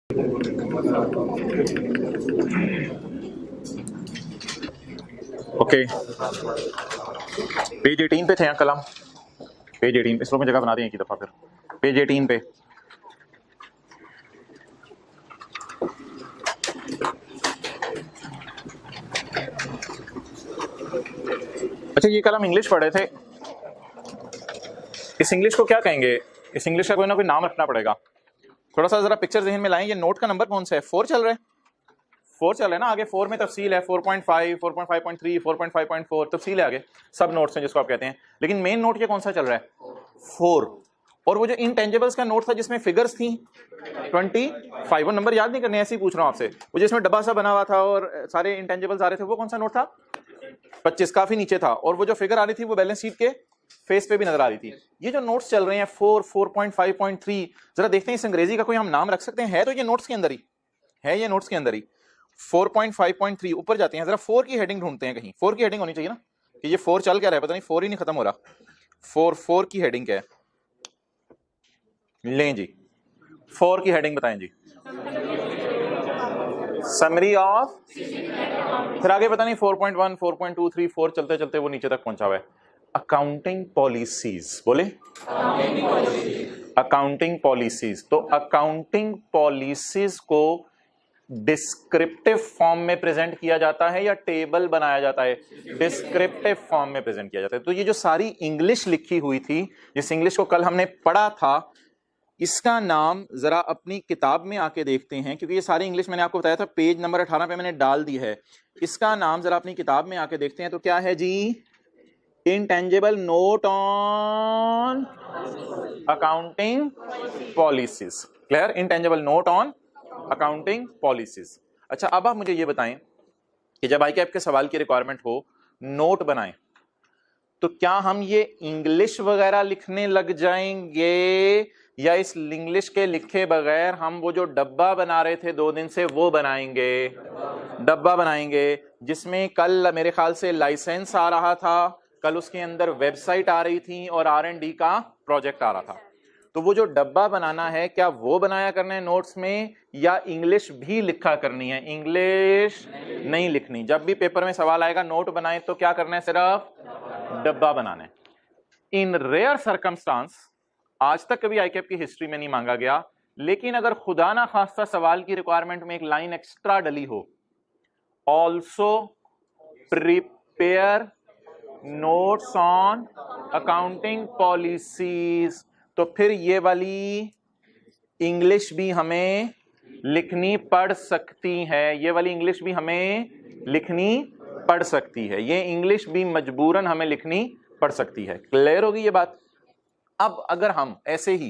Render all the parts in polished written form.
Okay, page 18 पे थे कल हम। पेज 18 इस में जगह बना दें एक ही दफा, फिर पेज 18 पे। अच्छा, ये कल हम इंग्लिश पढ़े थे। इस इंग्लिश को क्या कहेंगे? इस इंग्लिश का कोई ना कोई नाम रखना पड़ेगा। थोड़ा सा जरा पिक्चर जहन में लाएं। ये नोट का नंबर कौन सा है? 4 चल रहा है। 4 चल रहा है ना। आगे 4 में तफसील है, 4.5, 4.5.3, 4.5.4 तफसील है आगे, सब नोट्स हैं जिसको आप कहते हैं। लेकिन मेन नोट ये कौन सा चल रहा है? 4। और वो जो इनटेंजिबल्स का नोट था जिसमें फिगर्स थी 25, वो नंबर याद नहीं करने, ऐसे ही पूछ रहा हूं आपसे। वो जिसमें डब्बा सा बना हुआ था और सारे इंटेंजिबल्स आ रहे थे, वो कौन सा नोट था? 25, काफी नीचे था। और वो जो फिगर आ रही थी वो बैलेंस शीट के फेस पे भी नजर आ रही थी। ये जो नोट्स चल रहे हैं 4, 4.5.3, जरा देखते हैं इस अंग्रेजी का कोई हम नाम रख सकते हैं? है तो ये नोट्स के अंदर ही है, ये नोट्स के अंदर ही 4.5.3 ऊपर जाते हैं। जरा 4 की हेडिंग ढूंढते हैं कहीं। 4 की हेडिंग होनी चाहिए ना, कि ये 4 चल क्या रहा है, पता नहीं 4 ही नहीं खत्म हो रहा। 4 की हेडिंग क्या है? लें जी, 4 की हेडिंग बताएं जी। समरी ऑफ, फिर आगे पता नहीं 4.1, 4.2, 3, 4 चलते चलते वो नीचे तक पहुंचा हुआ है। अकाउंटिंग पॉलिसीज, बोले अकाउंटिंग पॉलिसीज। तो अकाउंटिंग पॉलिसीज को डिस्क्रिप्टिव फॉर्म में प्रेजेंट किया जाता है या टेबल बनाया जाता है? डिस्क्रिप्टिव फॉर्म में प्रेजेंट किया जाता है। तो ये जो सारी इंग्लिश लिखी हुई थी, जिस इंग्लिश को कल हमने पढ़ा था, इसका नाम जरा अपनी किताब में आके देखते हैं, क्योंकि ये सारी इंग्लिश मैंने आपको बताया था पेज नंबर 18 पे मैंने डाल दी है। इसका नाम जरा अपनी किताब में आके देखते हैं। तो क्या है जी? Intangible note on accounting policies. Clear? Intangible note on accounting policies. अच्छा, अब आप मुझे ये बताएं कि जब आईकैप के सवाल की रिक्वायरमेंट हो नोट बनाएं, तो क्या हम ये इंग्लिश वगैरह लिखने लग जाएंगे या इस इंग्लिश के लिखे बगैर हम वो जो डब्बा बना रहे थे 2 दिन से वो बनाएंगे? डब्बा बनाएंगे, जिसमें कल मेरे ख्याल से लाइसेंस आ रहा था, कल उसके अंदर वेबसाइट आ रही थी और R&D का प्रोजेक्ट आ रहा था। तो वो जो डब्बा बनाना है, क्या वो बनाया करना है नोट्स में या इंग्लिश भी लिखा करनी है? इंग्लिश नहीं लिखनी। जब भी पेपर में सवाल आएगा नोट बनाए तो क्या करना है? सिर्फ डब्बा बनाना है। इन रेयर सर्कमस्टांस, आज तक कभी आईकैप की हिस्ट्री में नहीं मांगा गया, लेकिन अगर खुदा ना खास्ता सवाल की रिक्वायरमेंट में एक लाइन एक्स्ट्रा डली हो, also prepare notes on accounting policies, तो फिर ये वाली इंग्लिश भी हमें लिखनी पड़ सकती है। ये वाली इंग्लिश भी हमें लिखनी पड़ सकती है। ये इंग्लिश भी मजबूरन हमें लिखनी पड़ सकती है। क्लियर होगी ये बात? अब अगर हम ऐसे ही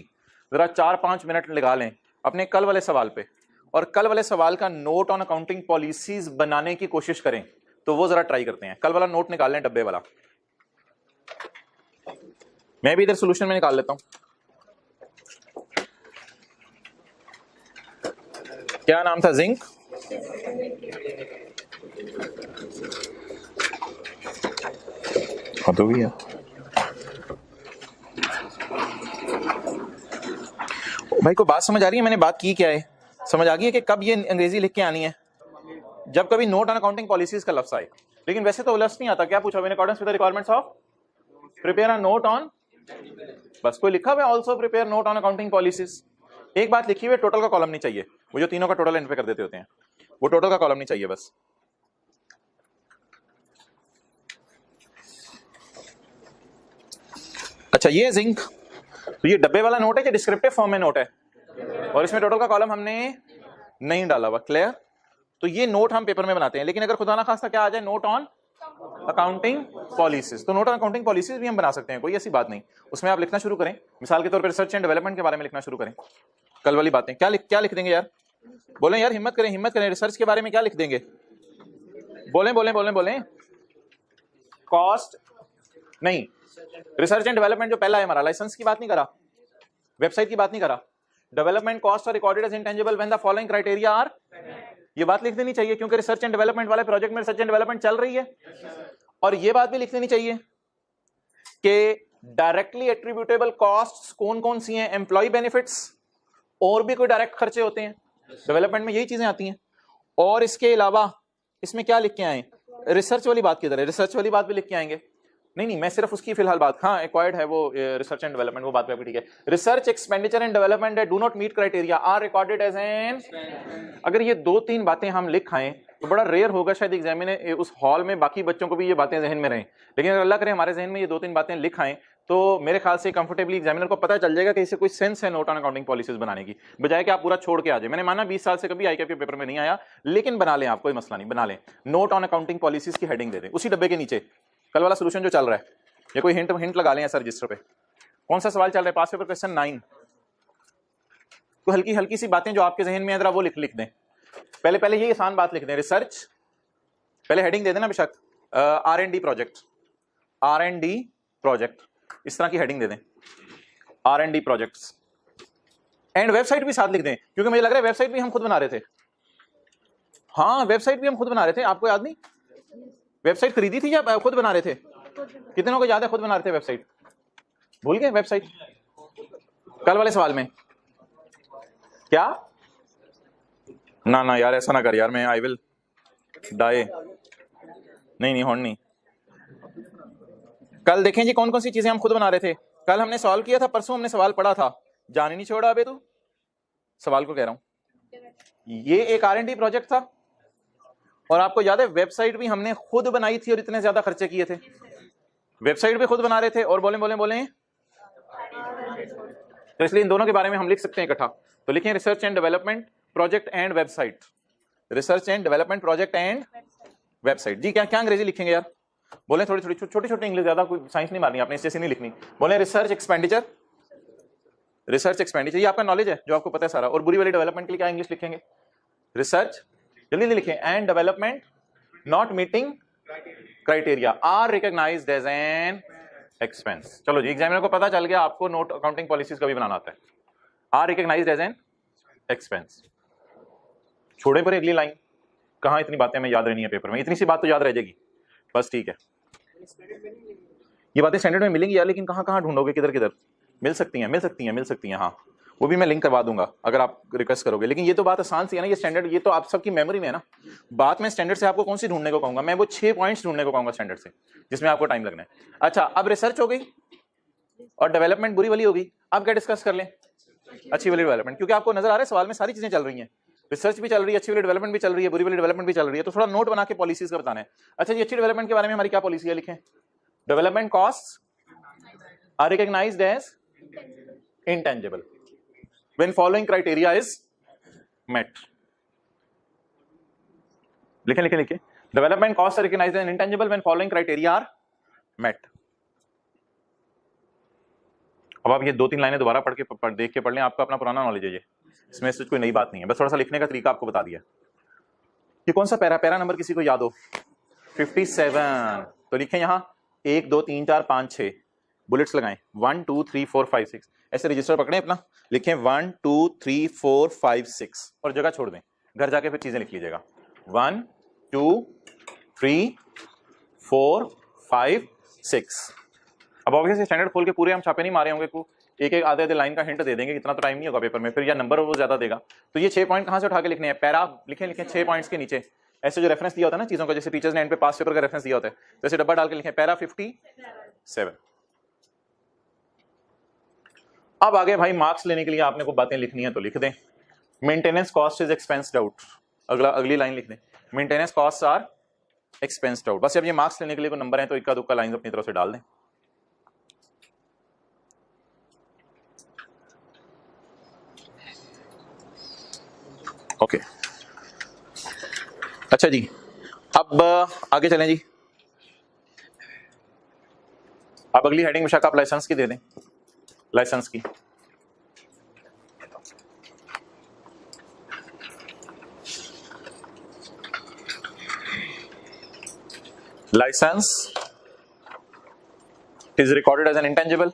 जरा 4-5 मिनट लगा लें अपने कल वाले सवाल पे और कल वाले सवाल का नोट ऑन अकाउंटिंग पॉलिसीज बनाने की कोशिश करें, तो वो जरा ट्राई करते हैं। कल वाला नोट निकाल लें, डब्बे वाला। मैं भी इधर सॉल्यूशन में निकाल लेता हूं। क्या नाम था? जिंक। हाँ तो भी है भाई, को बात समझ आ रही है? मैंने बात की क्या है? समझ आ गई है कि कब ये अंग्रेजी लिख के आनी है? जब कभी नोट ऑन अकाउंटिंग पॉलिसीज का लफ्ज आए। लेकिन वैसे तो लफ्ज नहीं आता। क्या पूछा? In accordance with the requirements of prepare a note on, बस कोई लिखा हुआ है also prepare note on accounting policies. एक बात लिखी हुई, टोटल का कॉलम नहीं चाहिए। वो जो तीनों का टोटल एंड पे कर देते होते हैं, वो टोटल का कॉलम नहीं चाहिए बस। अच्छा, ये जिंक, तो ये डब्बे वाला नोट है कि डिस्क्रिप्टिव फॉर्म में नोट है, और इसमें टोटल का कॉलम हमने नहीं डाला हुआ। क्लियर? तो ये नोट हम पेपर में बनाते हैं। लेकिन अगर खुदा ना खास्ता क्या आ जाए, नोट ऑन अकाउंटिंग पॉलिसीज, तो नोट ऑन अकाउंटिंग पॉलिसीज भी हम बना सकते हैं, कोई ऐसी बात नहीं। उसमें आप लिखना शुरू करें, मिसाल के तौर पर रिसर्च एंड डेवलपमेंट के बारे में लिखना शुरू करें। कल वाली बातें क्या लिख देंगे यार? बोलें यार, हिम्मत करें। रिसर्च के बारे में क्या लिख देंगे? बोलें। कॉस्ट नहीं, रिसर्च एंड डेवलपमेंट जो पहला है हमारा, लाइसेंस की बात नहीं करा, वेबसाइट की बात नहीं करा। Development cost are recorded as intangible when the following criteria are, ये बात लिख देनी चाहिए, क्योंकि रिसर्च एंड डेवलपमेंट वाले प्रोजेक्ट में रिसर्च एंड डेवलपमेंट चल रही है। और ये बात भी लिख देनी चाहिए कि डायरेक्टली एट्रीब्यूटेबल कॉस्ट्स कौन कौन सी हैं, एम्प्लॉय बेनिफिट्स, और भी कोई डायरेक्ट खर्चे होते हैं, डेवलपमेंट में यही चीजें आती हैं। और इसके अलावा इसमें क्या लिख के आए, रिसर्च वाली बात किधर है, रिसर्च वाली बात भी लिख के आएंगे। नहीं मैं सिर्फ उसकी फिलहाल बात, हाँ एक्वायर्ड है वो रिसर्च एंड डेवलपमेंट, वो बात पे ठीक है। Research expenditure and development do not meet criteria are recorded as an. अगर ये 2-3 बातें हम लिख आए तो बड़ा रेयर होगा शायद एग्जामिनर उस हॉल में बाकी बच्चों को भी ये बातें जहन में रहें, लेकिन अगर अल्लाह करे हमारे जहन में ये 2-3 बातें लिख आए तो मेरे ख्याल से कंफर्टेबली एग्जामिनर को पता चल जाएगा कि इसे कोई सेंस है नोट ऑन अकाउंटिंग पॉलिसीज बनाने की, बजाय कि आप पूरा छोड़ के आ जाए। मैंने माना 20 साल से कभी आईकेएफ के पेपर में नहीं आया, लेकिन बना लें आप, कोई मसला नहीं, बना लें। नोट ऑन अकाउंटिंग पॉलिसीज की हेडिंग दे दें उसी डब्बे के नीचे, कल वाला सोल्यूशन जो चल रहा है, या कोई हिंट लगा लें सर रजिस्टर पे। कौन सा सवाल चल रहा है, पास पेपर क्वेश्चन 9। तो हल्की हल्की सी बातें जो आपके जहन में है वो लिख दें। पहले ये आसान बात लिख दें, रिसर्च, पहले हेडिंग दे देना बेशक, R&D प्रोजेक्ट, R&D प्रोजेक्ट, इस तरह की हेडिंग दे दें, R&D प्रोजेक्ट्स। एंड वेबसाइट भी साथ लिख दें, क्योंकि मुझे लग रहा है वेबसाइट भी हम खुद बना रहे थे। हाँ वेबसाइट भी हम खुद बना रहे थे, आपको याद नहीं? वेबसाइट खरीदी थी या खुद बना रहे थे? कितनों को याद है खुद बना रहे थे वेबसाइट? भूल गए वेबसाइट कल वाले सवाल में? क्या ना यार ऐसा ना कर यार, मैं आई विल डाई। नहीं होन नहीं। कल देखें जी कौन कौन सी चीजें हम खुद बना रहे थे। कल हमने सवाल किया था, परसों हमने सवाल पढ़ा था, जान ही नहीं छोड़ा अबे तू, सवाल को कह रहा हूं। ये एक R&D प्रोजेक्ट था, और आपको याद है वेबसाइट भी हमने खुद बनाई थी और इतने ज्यादा खर्चे किए थे। वेबसाइट भी खुद बना रहे थे, और बोले तो इसलिए इन दोनों के बारे में हम लिख सकते हैं इकट्ठा। तो लिखें research and development project and website, research and development project and website. जी क्या अंग्रेजी लिखेंगे यार? बोले थोड़ी छोटी इंग्लिश, ज्यादा कोई साइंस नहीं मारनी आपने, इससे नहीं लिखनी। बोले रिसर्च एक्सपेंडिचर, ये आपका नॉलेज है जो आपको पता है सारा। और बुरी वाली डेवलपमेंट के लिए क्या इंग्लिश लिखेंगे? रिसर्च, जल्दी लिखें, and development not meeting criteria are recognised as an expense. चलो जी, एग्जामिनर को पता चल गया आपको नोट अकाउंटिंग पॉलिसीज का भी बनाना आता है। Are recognised as an expense. छोड़े पर अगली लाइन, कहां इतनी बातें हमें याद रहनी है पेपर में, इतनी सी बात तो याद रह जाएगी बस, ठीक है। ये बातें स्टैंडर्ड में मिलेंगी यार, लेकिन कहां ढूंढोगे, किधर मिल सकती हैं। हाँ वो भी मैं लिंक करवा दूंगा अगर आप रिक्वेस्ट करोगे। लेकिन ये तो बात आसान सी है ना, ये स्टैंडर्ड, ये तो आप सबकी मेमोरी में है ना। बात में स्टैंडर्ड से आपको कौन सी ढूंढने को कहूंगा, मैं वो 6 पॉइंट्स ढूंढने को कहूंगा स्टैंडर्ड से, जिसमें आपको टाइम लगना है। अच्छा, अब रिसर्च हो गई और डेवलपमेंट बुरी वाली हो गई, अब क्या डिस्कस कर लें? अच्छी वाली डेवलपमेंट, क्योंकि आपको नजर आ रहा है सवाल में सारी चीजें चल रही हैं, रिसर्च भी चल रही है, अच्छी वाली डेवलपमेंट भी चल रही है, बुरी वाली डेवलपमेंट भी चल रही है, तो थोड़ा नोट बना के पॉलिसीज का बताना है। अच्छा जी, अच्छी डेवलपमेंट के बारे में हमारी क्या पॉलिसी है, लिखें development cost are recognised as intangible when following criteria is met। लिखें development costs are recognized as intangible when following criteria are met। अब आप ये 2-3 लाइनें दोबारा देख के पढ़ लें, आपका अपना पुराना नॉलेज है ये, इसमें से कोई नई बात नहीं है, बस थोड़ा सा लिखने का तरीका आपको बता दिया। ये कौन सा पैरा नंबर किसी को याद हो? 57। तो लिखें यहाँ 1 2 3 4 5 6 बुलेट्स लगाएं, 1 2 3 4 5 6, ऐसे रजिस्टर पकड़ें अपना, लिखें 1 2 3 4 5 6 और जगह छोड़ दें, घर जाके फिर चीजें लिख लीजिएगा। 1 2 3 4 5 6। अब ऑब्वियसली स्टैंडर्ड खोल के पूरे हम छापे नहीं मारे होंगे, को एक आधे लाइन का हिंट दे देंगे, इतना तो टाइम नहीं होगा पेपर में, फिर या नंबर वो ज्यादा देगा। तो ये 6 पॉइंट कहां से उठा के लिखने हैं? पैरा लिखें 6 पॉइंट्स के नीचे ऐसे जो रेफरेंस दिया होता है ना चीजों का, जैसे टीचर्स ने एंड पे पास पेपर का रेफरेंस दिया होता है, तो ऐसे डब्बा डाल के लिखें पैरा 57। अब आगे भाई मार्क्स लेने के लिए आपने को बातें लिखनी है तो लिख दें, मेंटेनेंस कॉस्ट इज एक्सपेंस्ड आउट, अगली लाइन लिख दें, मेंटेनेंस कॉस्ट आर एक्सपेंस्ड आउट। बस अब ये मार्क्स लेने के लिए कोई नंबर है तो इक्का दुक्का लाइन अपनी तरफ से डाल दें। ओके अच्छा जी, अब आगे चलें जी। अब अगली हेडिंग बेशक आप लाइसेंस की दे दें, लाइसेंस की। Licence is recorded as an intangible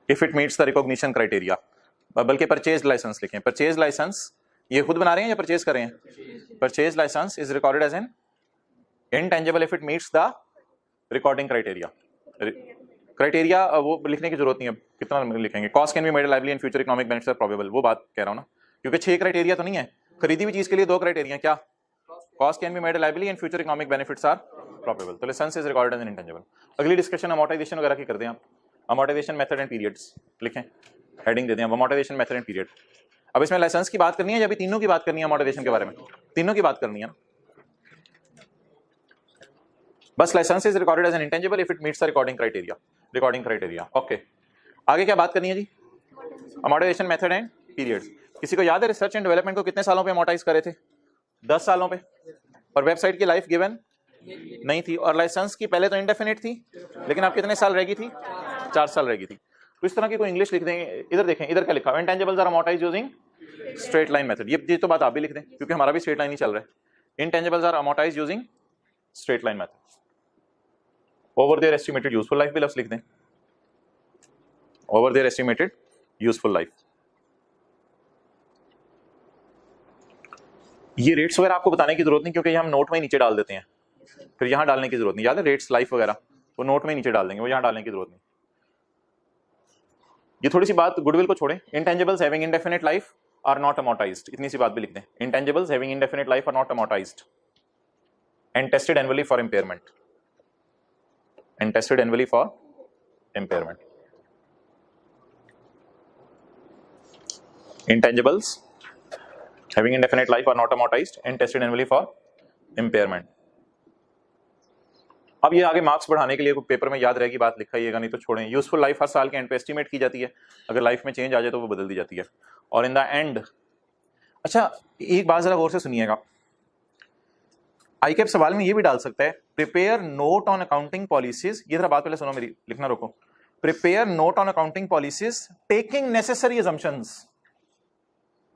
if it meets the recognition criteria. बल्कि परचेज लाइसेंस लिखें, परचेज लाइसेंस ये खुद बना रहे हैं या परचेज कर रहे हैं? Purchase licence is recorded as an intangible if it meets the recording criteria. Criteria वो लिखने की जरूरत नहीं है, कितना लिखेंगे? Cost can be made lively in future economic benefits are probable, वो बात कह रहा हूं ना, क्योंकि 6 क्राइटेरिया तो नहीं है, खरीदी हुई चीज के लिए 2 क्राइटेरिया, क्या? Cost can be made liability and future economic benefits are probable. तो license is recorded as an intangible. अगली डिस्कशन अमोर्टाइजेशन वगैरह की कर दें आप। अमोर्टाइजेशन मेथड एंड पीरियड्स लिखें, हेडिंग दे दें अमोर्टाइजेशन मेथड एंड पीरियड। अब इसमें लाइसेंस की बात करनी है या अभी तीनों की बात करनी है? अमोर्टाइजेशन के बारे में तीनों की बात करनी है ना। बस license is recorded as an intangible if it meets the recording criteria. Okay, आगे क्या बात करनी है जी? Amortisation method and periods. किसी को याद है रिसर्च एंड डेवलपमेंट को कितने सालों पे अमोर्टाइज करे थे? 10 सालों पे। और वेबसाइट की लाइफ गिवन नहीं थी, और लाइसेंस की पहले तो इंडेफिनिट थी, लेकिन अब कितने साल रहेगी थी? 4 साल रहेगी थी। तो इस तरह की कोई इंग्लिश लिख देंगे। इधर देखें, इधर क्या लिखा है? Intangibles are amortised using straight line method. ये तो बात आप भी लिख दें, क्योंकि हमारा भी स्ट्रेट लाइन ही चल रहा है। Intangibles are amortised using straight line method. Over their estimated useful life भी लफ्ज लिख दें, over their estimated useful life. ये रेट्स वगैरह आपको बताने की जरूरत नहीं, क्योंकि ये हम नोट में ही नीचे डाल देते हैं, फिर यहां डालने की जरूरत नहीं। याद है रेट्स लाइफ वगैरह वो नोट में नीचे डाल देंगे, वो यहां डालने की जरूरत नहीं। ये थोड़ी सी बात गुडविल को छोड़े। Intangibles having indefinite life are not amortised, इतनी सी बात भी लिख दें। Intangibles having indefinite life are not amortised and tested annually for impairment, and tested annually for impairment. Intangibles having indefinite life are not amortized and tested annually for impairment. अब ये आगे marks बढ़ाने के लिए पेपर में याद रहेगी बात, लिखाइएगा, नहीं तो छोड़ें। यूजफुल लाइफ हर साल के एंड पे एस्टिमेट की जाती है, अगर लाइफ में चेंज आ जाए तो वो बदल दी जाती है। और इन द एंड, अच्छा एक बात जरा गौर से सुनिएगा, आईकेप सवाल में ये भी डाल सकता है, prepare note on accounting policies. ये जरा बात पहले सुनो मेरी, लिखना रोको। Prepare note on accounting policies taking necessary assumptions.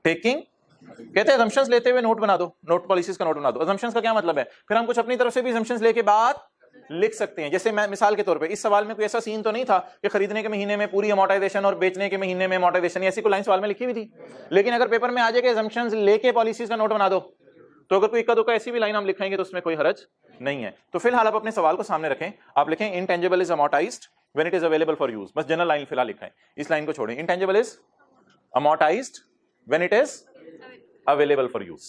Taking कहते हैं assumptions लेते हुए नोट बना दो, नोट पॉलिसीज का नोट बना दो। assumptions का क्या मतलब है? फिर हम कुछ अपनी तरफ से भी assumptions लेके बात लिख सकते हैं। जैसे मैं मिसाल के तौर पे, इस सवाल में कोई ऐसा सीन तो नहीं था कि खरीदने के महीने में पूरी अमोर्टाइजेशन और बेचने के महीने में अमोर्टाइजेशन, ऐसी कोई लाइन सवाल में लिखी हुई थी। लेकिन अगर पेपर में आ जाए कि assumptions लेके पॉलिसीज का नोट बना दो, तो अगर कोई इक्का दुक्का ऐसी भी लाइन हम लिखाएंगे तो उसमें कोई हरज नहीं है। तो फिलहाल आप अपने सवाल को सामने रखें, आप लिखें intangible is amortised when it is available for use. बस जनरल लाइन फिलहाल लिखें, इस लाइन को छोड़ें। Intangible is amortised when it is available for use।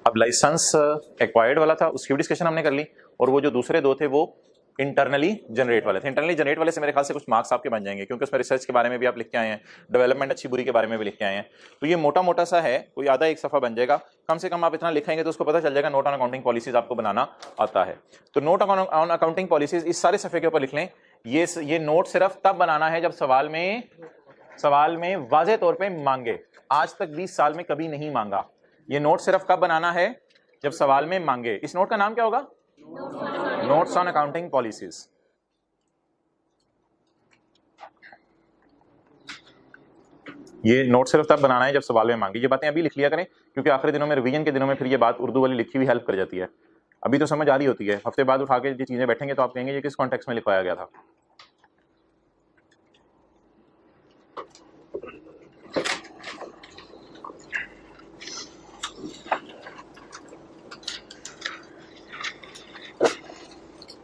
अब लाइसेंस एक्वायर्ड वाला था, उसकी डिस्कशन हमने कर ली, और वो जो दूसरे दो थे वो इंटरनली जनरेट वाले थे। इंटरनली जनरेट वाले से मेरे ख्याल से कुछ मार्क्स आपके बन जाएंगे, क्योंकि उसमें रिसर्च के बारे में भी आप लिख के आए हैं, डेवलपमेंट अच्छी बुरी के बारे में भी लिख के आए हैं। तो ये मोटा मोटा सा है, कोई आधा एक सफा बन जाएगा। कम से कम आप इतना लिखेंगे तो उसको पता चल जाएगा नोट ऑन अकाउंटिंग पॉलिसीज आपको बनाना आता है। तो नोट ऑन अकाउंटिंग पॉलिसीज इस सारे सफे के ऊपर लिख लें। ये नोट सिर्फ तब बनाना है जब सवाल में वाज़ेह तौर पे मांगे। आज तक 20 साल में कभी नहीं मांगा। ये नोट सिर्फ कब बनाना है? जब सवाल में मांगे। इस नोट का नाम क्या होगा? Notes on accounting policies. ये नोट सिर्फ तब बनाना है जब सवाल में मांगे। ये बातें अभी लिख लिया करें, क्योंकि आखिरी दिनों में, रिवीजन के दिनों में फिर ये बात उर्दू वाली लिखी हुई हेल्प कर जाती है। अभी तो समझ आ रही होती है, हफ्ते बाद उठा के ये चीजें बैठेंगे तो आप कहेंगे ये किस कॉन्टेक्स्ट में लिखवाया गया था।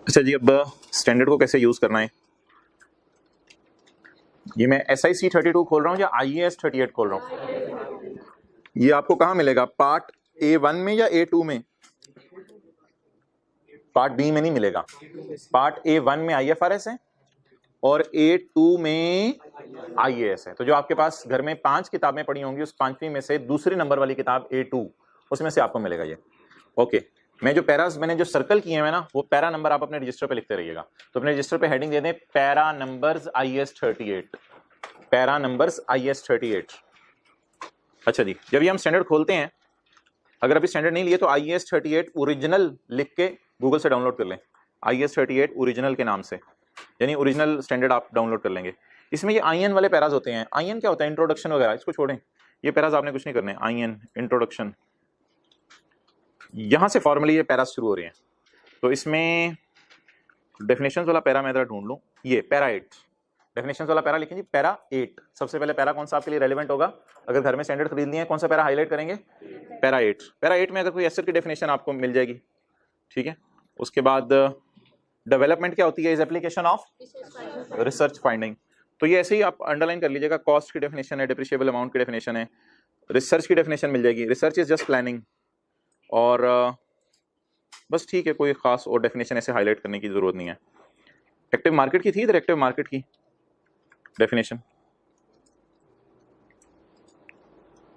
अच्छा जी, अब स्टैंडर्ड को कैसे यूज करना है? ये मैं SIC 32 खोल रहा हूँ या IAS 38 खोल रहा हूँ? ये आपको कहाँ मिलेगा? पार्ट A1 में या A2 में? पार्ट B में नहीं मिलेगा। पार्ट A1 में IFRS है और A2 में IAS है। तो जो आपके पास घर में 5 किताबें पड़ी होंगी, उस 5वीं में से दूसरे नंबर वाली किताब A2, उसमें से आपको मिलेगा ये। ओके, मैं जो पैरास मैंने जो सर्कल किए हैं ना, वो पैरा नंबर आप अपने रजिस्टर पे लिखते रहिएगा। तो अपने रजिस्टर पे हेडिंग दे दें para numbers IAS 38, para numbers IAS 38। अच्छा जी, जब ये हम स्टैंडर्ड खोलते हैं, अगर अभी स्टैंडर्ड नहीं लिए तो IAS 38 ओरिजिनल लिख के गूगल से डाउनलोड कर लें। IAS 38 ओरिजिनल के नाम से, यानी ओरिजिनल स्टैंडर्ड आप डाउनलोड कर लेंगे। इसमें ये IN वाले पैराज होते हैं। IN क्या होता है? इंट्रोडक्शन वगैरह, इसको छोड़ें, ये पैराज आपने कुछ नहीं करने। IN इंट्रोडक्शन, यहां से फॉर्मली ये पैराज शुरू हो रहे हैं। तो इसमें डेफिनेशंस वाला पैरा मैं जरा ढूंढ लूं, ये पैरा 8, डेफिनेशंस वाला पैरा लिखें जी, पैरा 8। सबसे पहले पैरा कौन सा आपके लिए रेलेवेंट होगा? अगर घर में स्टैंडर्ड खरीद लिए हैं, कौन सा पैरा हाईलाइट करेंगे? पैरा 8। पैरा 8 में अगर कोई एसेट की डेफिनेशन आपको मिल जाएगी, ठीक है। उसके बाद डेवलपमेंट क्या होती है? Is application of research finding. तो ये ऐसे ही आप अंडरलाइन कर लीजिएगा, कॉस्ट की डेफिनेशन है, डिप्रिशिएबल अमाउंट की डेफिनेशन है, रिसर्च की डेफिनेशन मिल जाएगी। रिसर्च इज जस्ट प्लानिंग, और बस ठीक है, कोई खास और डेफिनेशन ऐसे हाईलाइट करने की जरूरत नहीं है। एक्टिव मार्केट की थी इधर, एक्टिव मार्केट की डेफिनेशन,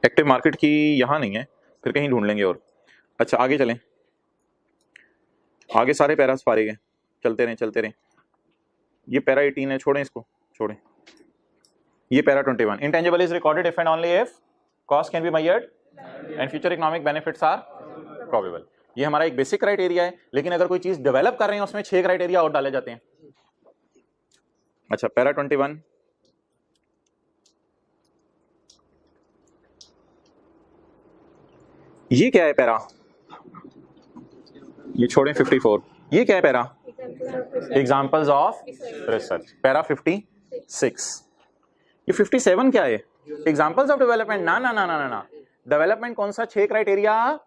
एक्टिव मार्केट की यहाँ नहीं है, फिर कहीं ढूंढ लेंगे। और अच्छा आगे चलें, आगे सारे पैरास फारिग हैं, चलते रहें। ये पैरा 18 है, छोड़ें इसको, छोड़ें। ये para 21, intangible is recorded if and only if cost can be measured and future economic benefits are probable. ये हमारा एक बेसिक क्राइटेरिया है, लेकिन अगर कोई चीज डेवलप कर रहे हैं उसमें 6 क्राइटेरिया और डाले जाते हैं। अच्छा पैरा 21, ये क्या है पैरा? ये छोड़ें 54, ये क्या है para? Examples of research. Para 56, ये 57 क्या है? Examples of development. ना ना ना ना ना, डेवलपमेंट कौन सा 6 क्राइटेरिया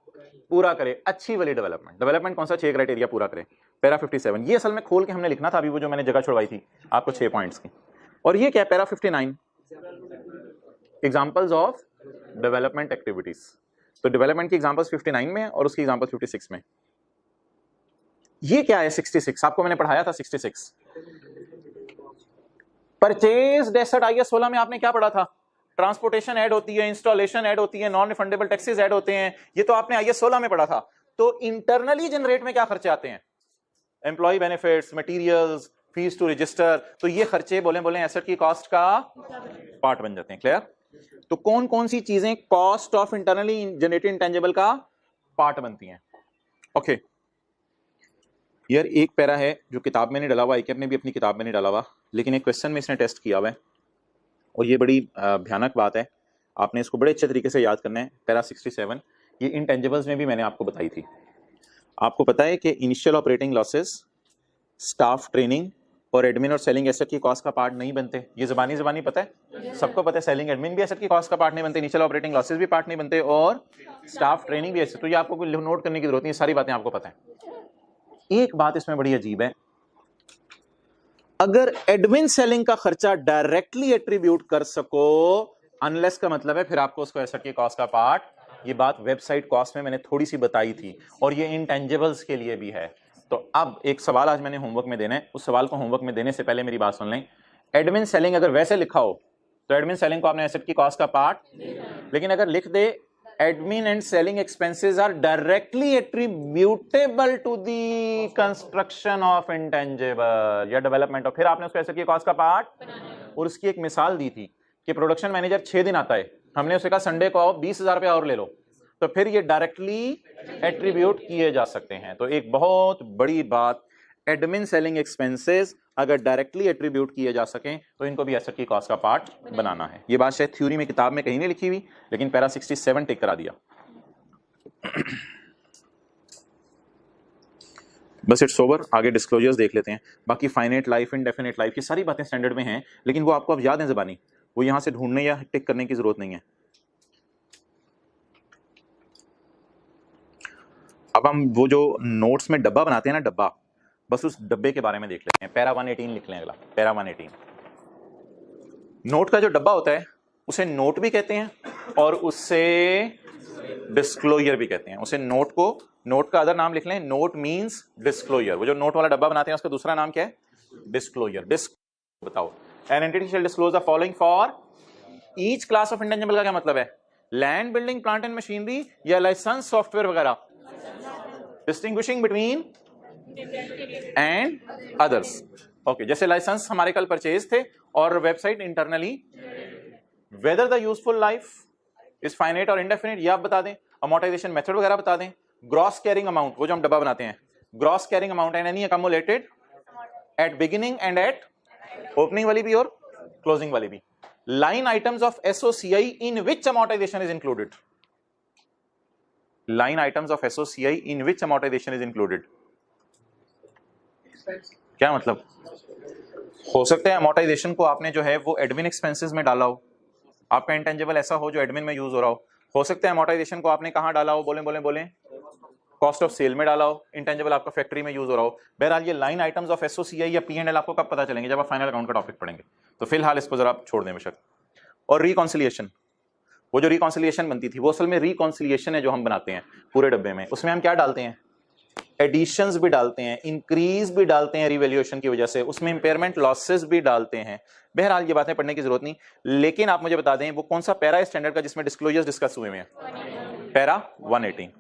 पूरा करे? अच्छी वाली डेवलपमेंट। डेवलपमेंट कौन सा 6 क्राइटेरिया पूरा करे? पैरा 57। ये असल में खोल के हमने लिखना था अभी, वो जो मैंने जगह छुड़वाई थी आपको 6 पॉइंट्स की। और ये क्या है? Para 59, examples of development activities. तो डेवलपमेंट की एग्जाम्पल्स 59 में और उसकी एग्जाम्पल 56 में। ये क्या है? 66, आपको मैंने पढ़ाया था 66। परचेज डेसेट IS 16 में आपने क्या पढ़ा था? ट्रांसपोर्टेशन ऐड होती है, इंस्टॉलेशन ऐड होती है, नॉन रिफंडेबल टैक्सेस ऐड होते हैं। ये तो आपने IS 16 में पढ़ा था। तो इंटरनली जनरेट में क्या खर्चे आते हैं? Employ benefits, materials, fees to register. तो ये खर्चे बोले एसेट की कॉस्ट का पार्ट बन जाते हैं। क्लियर? तो कौन कौन सी चीजें cost of internally generated intangible का पार्ट बनती हैं? ओके यार, एक पैरा है जो किताब में नहीं डाला हुआ, ICAP ने भी अपनी किताब में नहीं डाला हुआ, लेकिन एक क्वेश्चन में इसने टेस्ट किया हुआ है, और ये बड़ी भयानक बात है। आपने इसको बड़े अच्छे तरीके से याद करना है। पैरा 67, ये इंटेंजिबल्स में भी मैंने आपको बताई थी। आपको पता है कि initial operating losses, staff training और एडमिन और सेलिंग एसेट की कॉस्ट का पार्ट नहीं बनते। ये जबानी पता है, सबको पता है। सेलिंग एडमिन भी एसेट की कॉस्ट का पार्ट नहीं बनते, इनिशियल ऑपरेटिंग लॉसेस भी पार्ट नहीं बनते, और स्टाफ ट्रेनिंग भी ऐसे। तो ये आपको नोट करने की जरूरत नहीं, सारी बातें आपको पता है। एक बात इसमें बड़ी अजीब है, अगर एडमिन सेलिंग का खर्चा डायरेक्टली एट्रीब्यूट कर सको, अनलेस का मतलब है फिर आपको उसको एसेट की कॉस्ट का पार्ट। ये बात वेबसाइट कॉस्ट में मैंने थोड़ी सी बताई थी, और ये इंटेंजिबल्स के लिए भी है। तो अब एक सवाल आज मैंने होमवर्क में देना है, उस सवाल को होमवर्क में देने से पहले मेरी बात सुन लें। एडमिन सेलिंग अगर वैसे लिखा हो तो एडमिन सेलिंग को आपने एसेट की कॉस्ट का पार्ट, लेकिन अगर लिख दे admin and selling expenses are directly attributable to the construction of intangible या डेवलपमेंट, और फिर आपने उसको एसेट की कॉस्ट का पार्ट। और उसकी एक मिसाल दी थी कि प्रोडक्शन मैनेजर 6 दिन आता है, हमने उसे कहा संडे को आओ 20,000 रुपया और ले लो, तो फिर ये डायरेक्टली एट्रीब्यूट किए जा सकते हैं। तो एक बहुत बड़ी बात, एडमिन सेलिंग एक्सपेंसेस अगर डायरेक्टली एट्रीब्यूट किए जा सकें तो इनको भी एसेट की कॉस्ट का पार्ट बनाना है। ये बात शायद थ्योरी में किताब में कहीं नहीं लिखी हुई, लेकिन पैरा 67 टिक करा दिया। बस इट्स ओवर। आगे डिस्क्लोजर्स देख लेते हैं। बाकी फाइनाइट लाइफ, इंडेफिनिट लाइफ, ये सारी बातें स्टैंडर्ड में हैं, लेकिन वो आपको अब याद है ज़बानी, वो यहां से ढूंढने या टिक करने की जरूरत नहीं है। अब हम वो जो नोट्स में डब्बा बनाते हैं ना, डब्बा, बस उस डब्बे के बारे में देख लेते हैं। पैरा 118 लिख लें। अगला पैरा 118, नोट का जो डब्बा होता है उसे नोट भी कहते हैं और उससे डिस्क्लोजर भी कहते हैं। उसे नोट को, नोट का अदर नाम लिख लें, नोट मींस डिस्क्लोजर। वो जो नोट वाला डब्बा बनाते हैं उसका दूसरा नाम क्या है? डिस्क्लोजर। बताओ, an entity shall disclose the following for each class of intangible का क्या मतलब है? Land, building, plant and machinery या लाइसेंस, सॉफ्टवेयर वगैरह। Distinguishing between and others. Okay, जैसे लाइसेंस हमारे कल परचेज थे और website internally. Whether the useful life is finite और इंडेफिनिट, ये आप बता दें। अमोर्टाइजेशन मेथड वगैरह बता दें। ग्रॉस कैरिंग अमाउंट, वो जो हम डब्बा बनाते हैं, gross carrying amount and any accumulated at beginning and at opening वाली भी और क्लोजिंग वाली भी। Line items of SOCI in which amortisation is included. Line items of SOCI in which amortisation is included. क्या मतलब? हो सकता है अमोर्टाइजेशन को आपने जो है वो एडमिन एक्सपेंसेस में डाला हो, आपका इंटेंजिबल ऐसा हो जो एडमिन में यूज हो रहा हो सकता है अमोर्टाइजेशन को आपने कहां डाला हो? बोले कॉस्ट ऑफ सेल में डाला हो, इंटेंजिबल आपका फैक्ट्री में यूज हो रहा हो। बहरहाल ये लाइन आइटम्स ऑफ एसओसीआई या P&L आपको कब पता चलेंगे, जब आप फाइनल अकाउंट का टॉपिक पढ़ेंगे। तो फिलहाल इसको जरा छोड़ दें बेशक। और रिकॉन्सिलिएशन, वो जो रिकॉन्सिलिएशन बनती थी वो असल में रिकॉन्सिलिएशन है जो हम बनाते हैं पूरे डब्बे में। उसमें हम क्या डालते हैं, एडिशंस भी डालते हैं, इंक्रीज भी डालते हैं रिवैल्यूएशन की वजह से, उसमें इंपेयरमेंट लॉसेस भी डालते हैं। बहरहाल ये बातें पढ़ने की जरूरत नहीं, लेकिन आप मुझे बता दें वो कौन सा पैरा है स्टैंडर्ड का जिसमें डिस्क्लोजर्स डिस्कस हुए हैं? पैरा 118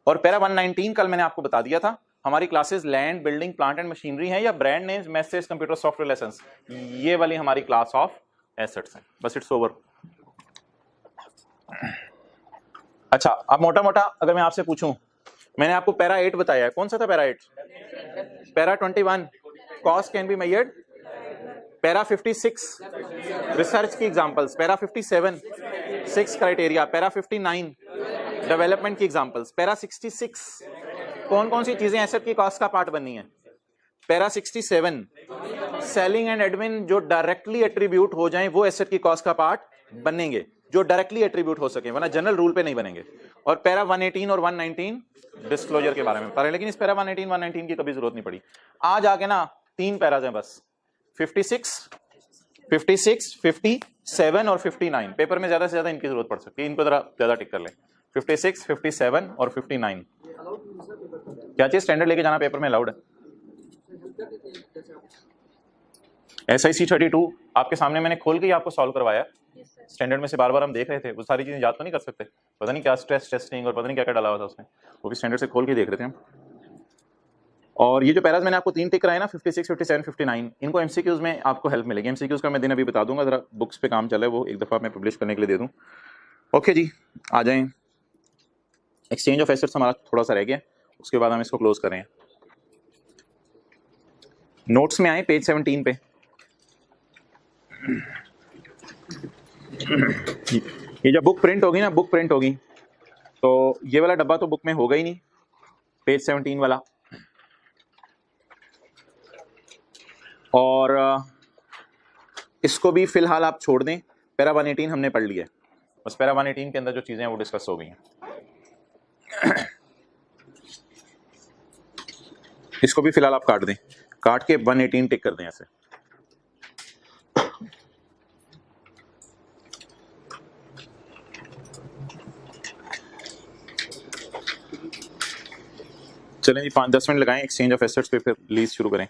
और पैरा 119। कल मैंने आपको बता दिया था हमारी classes land, building, plant and machinery है या brand names, message, computer software licence, ये वाली हमारी क्लास ऑफ एसेट्स है। बस इट्स ओवर। अच्छा, अब मोटा मोटा अगर मैं आपसे पूछूं, मैंने आपको पैरा 8 बताया है, कौन सा था para 8? Para 21 cost can be measured, para 56 research की examples, para 57 6 criteria, para 59 development की एग्जांपल्स, पैरा 66 कौन कौन सी चीजें एसेट की कॉस्ट का पार्ट बननी है, पैरा 67 सेलिंग एंड एडमिन जो डायरेक्टली एट्रीब्यूट हो जाएं वो एसेट की कॉस्ट का पार्ट बनेंगे, जो डायरेक्टली एट्रीब्यूट हो सके, वरना जनरल रूल पे नहीं बनेंगे। और पैरा 118 और 119 डिस्क्लोजर के बारे में पढ़ा, लेकिन इस पैरा 118 119 की कभी जरूरत नहीं पड़ी। आज आके ना 3 पैराज हैं बस, 56 57 और 59। पेपर में ज्यादा से ज्यादा इनकी जरूरत पड़ सकती है, इनको जरा ज्यादा टिक कर लें। 56 57 और 59 क्या चीज स्टैंडर्ड लेके जाना पेपर में अलाउड है। SIC 32 आपके सामने मैंने खोल के ही आपको सॉल्व करवाया, स्टैंडर्ड में से बार बार हम देख रहे थे, वो सारी चीजें याद तो नहीं कर सकते, पता नहीं क्या स्ट्रेस टेस्टिंग और पता नहीं क्या क्या डाला हुआ था उसमें, वो भी स्टैंडर्ड से खोल के देख रहे थे हम। और ये जो पैराज मैंने आपको 3 टिक कराए ना 56 57 59, इनको MCQs में आपको हेल्प मिलेगी। MCQs का मैं दिन अभी बता दूंगा, जरा बुक्स पे काम चला है वो एक दफा मैं पब्लिश करने के लिए दे दूं। ओके जी, आ जाएं। एक्सचेंज ऑफ एसेट्स हमारा थोड़ा सा रह गया, उसके बाद हम इसको क्लोज करें। नोट्स में आए पेज 17 पे। ये जब बुक प्रिंट होगी ना, बुक प्रिंट होगी तो ये वाला डब्बा तो बुक में होगा ही नहीं, पेज 17 वाला, और इसको भी फिलहाल आप छोड़ दें। पैरा 118 हमने पढ़ लिया, बस पैरा 118 के अंदर जो चीजें हैं वो डिस्कस हो गई हैं। इसको भी फिलहाल आप काट दें, काट के 118 टिक कर दें ऐसे। चलें जी, 5-10 मिनट लगाएं एक्सचेंज ऑफ एसेट्स पे, फिर लीज शुरू करें।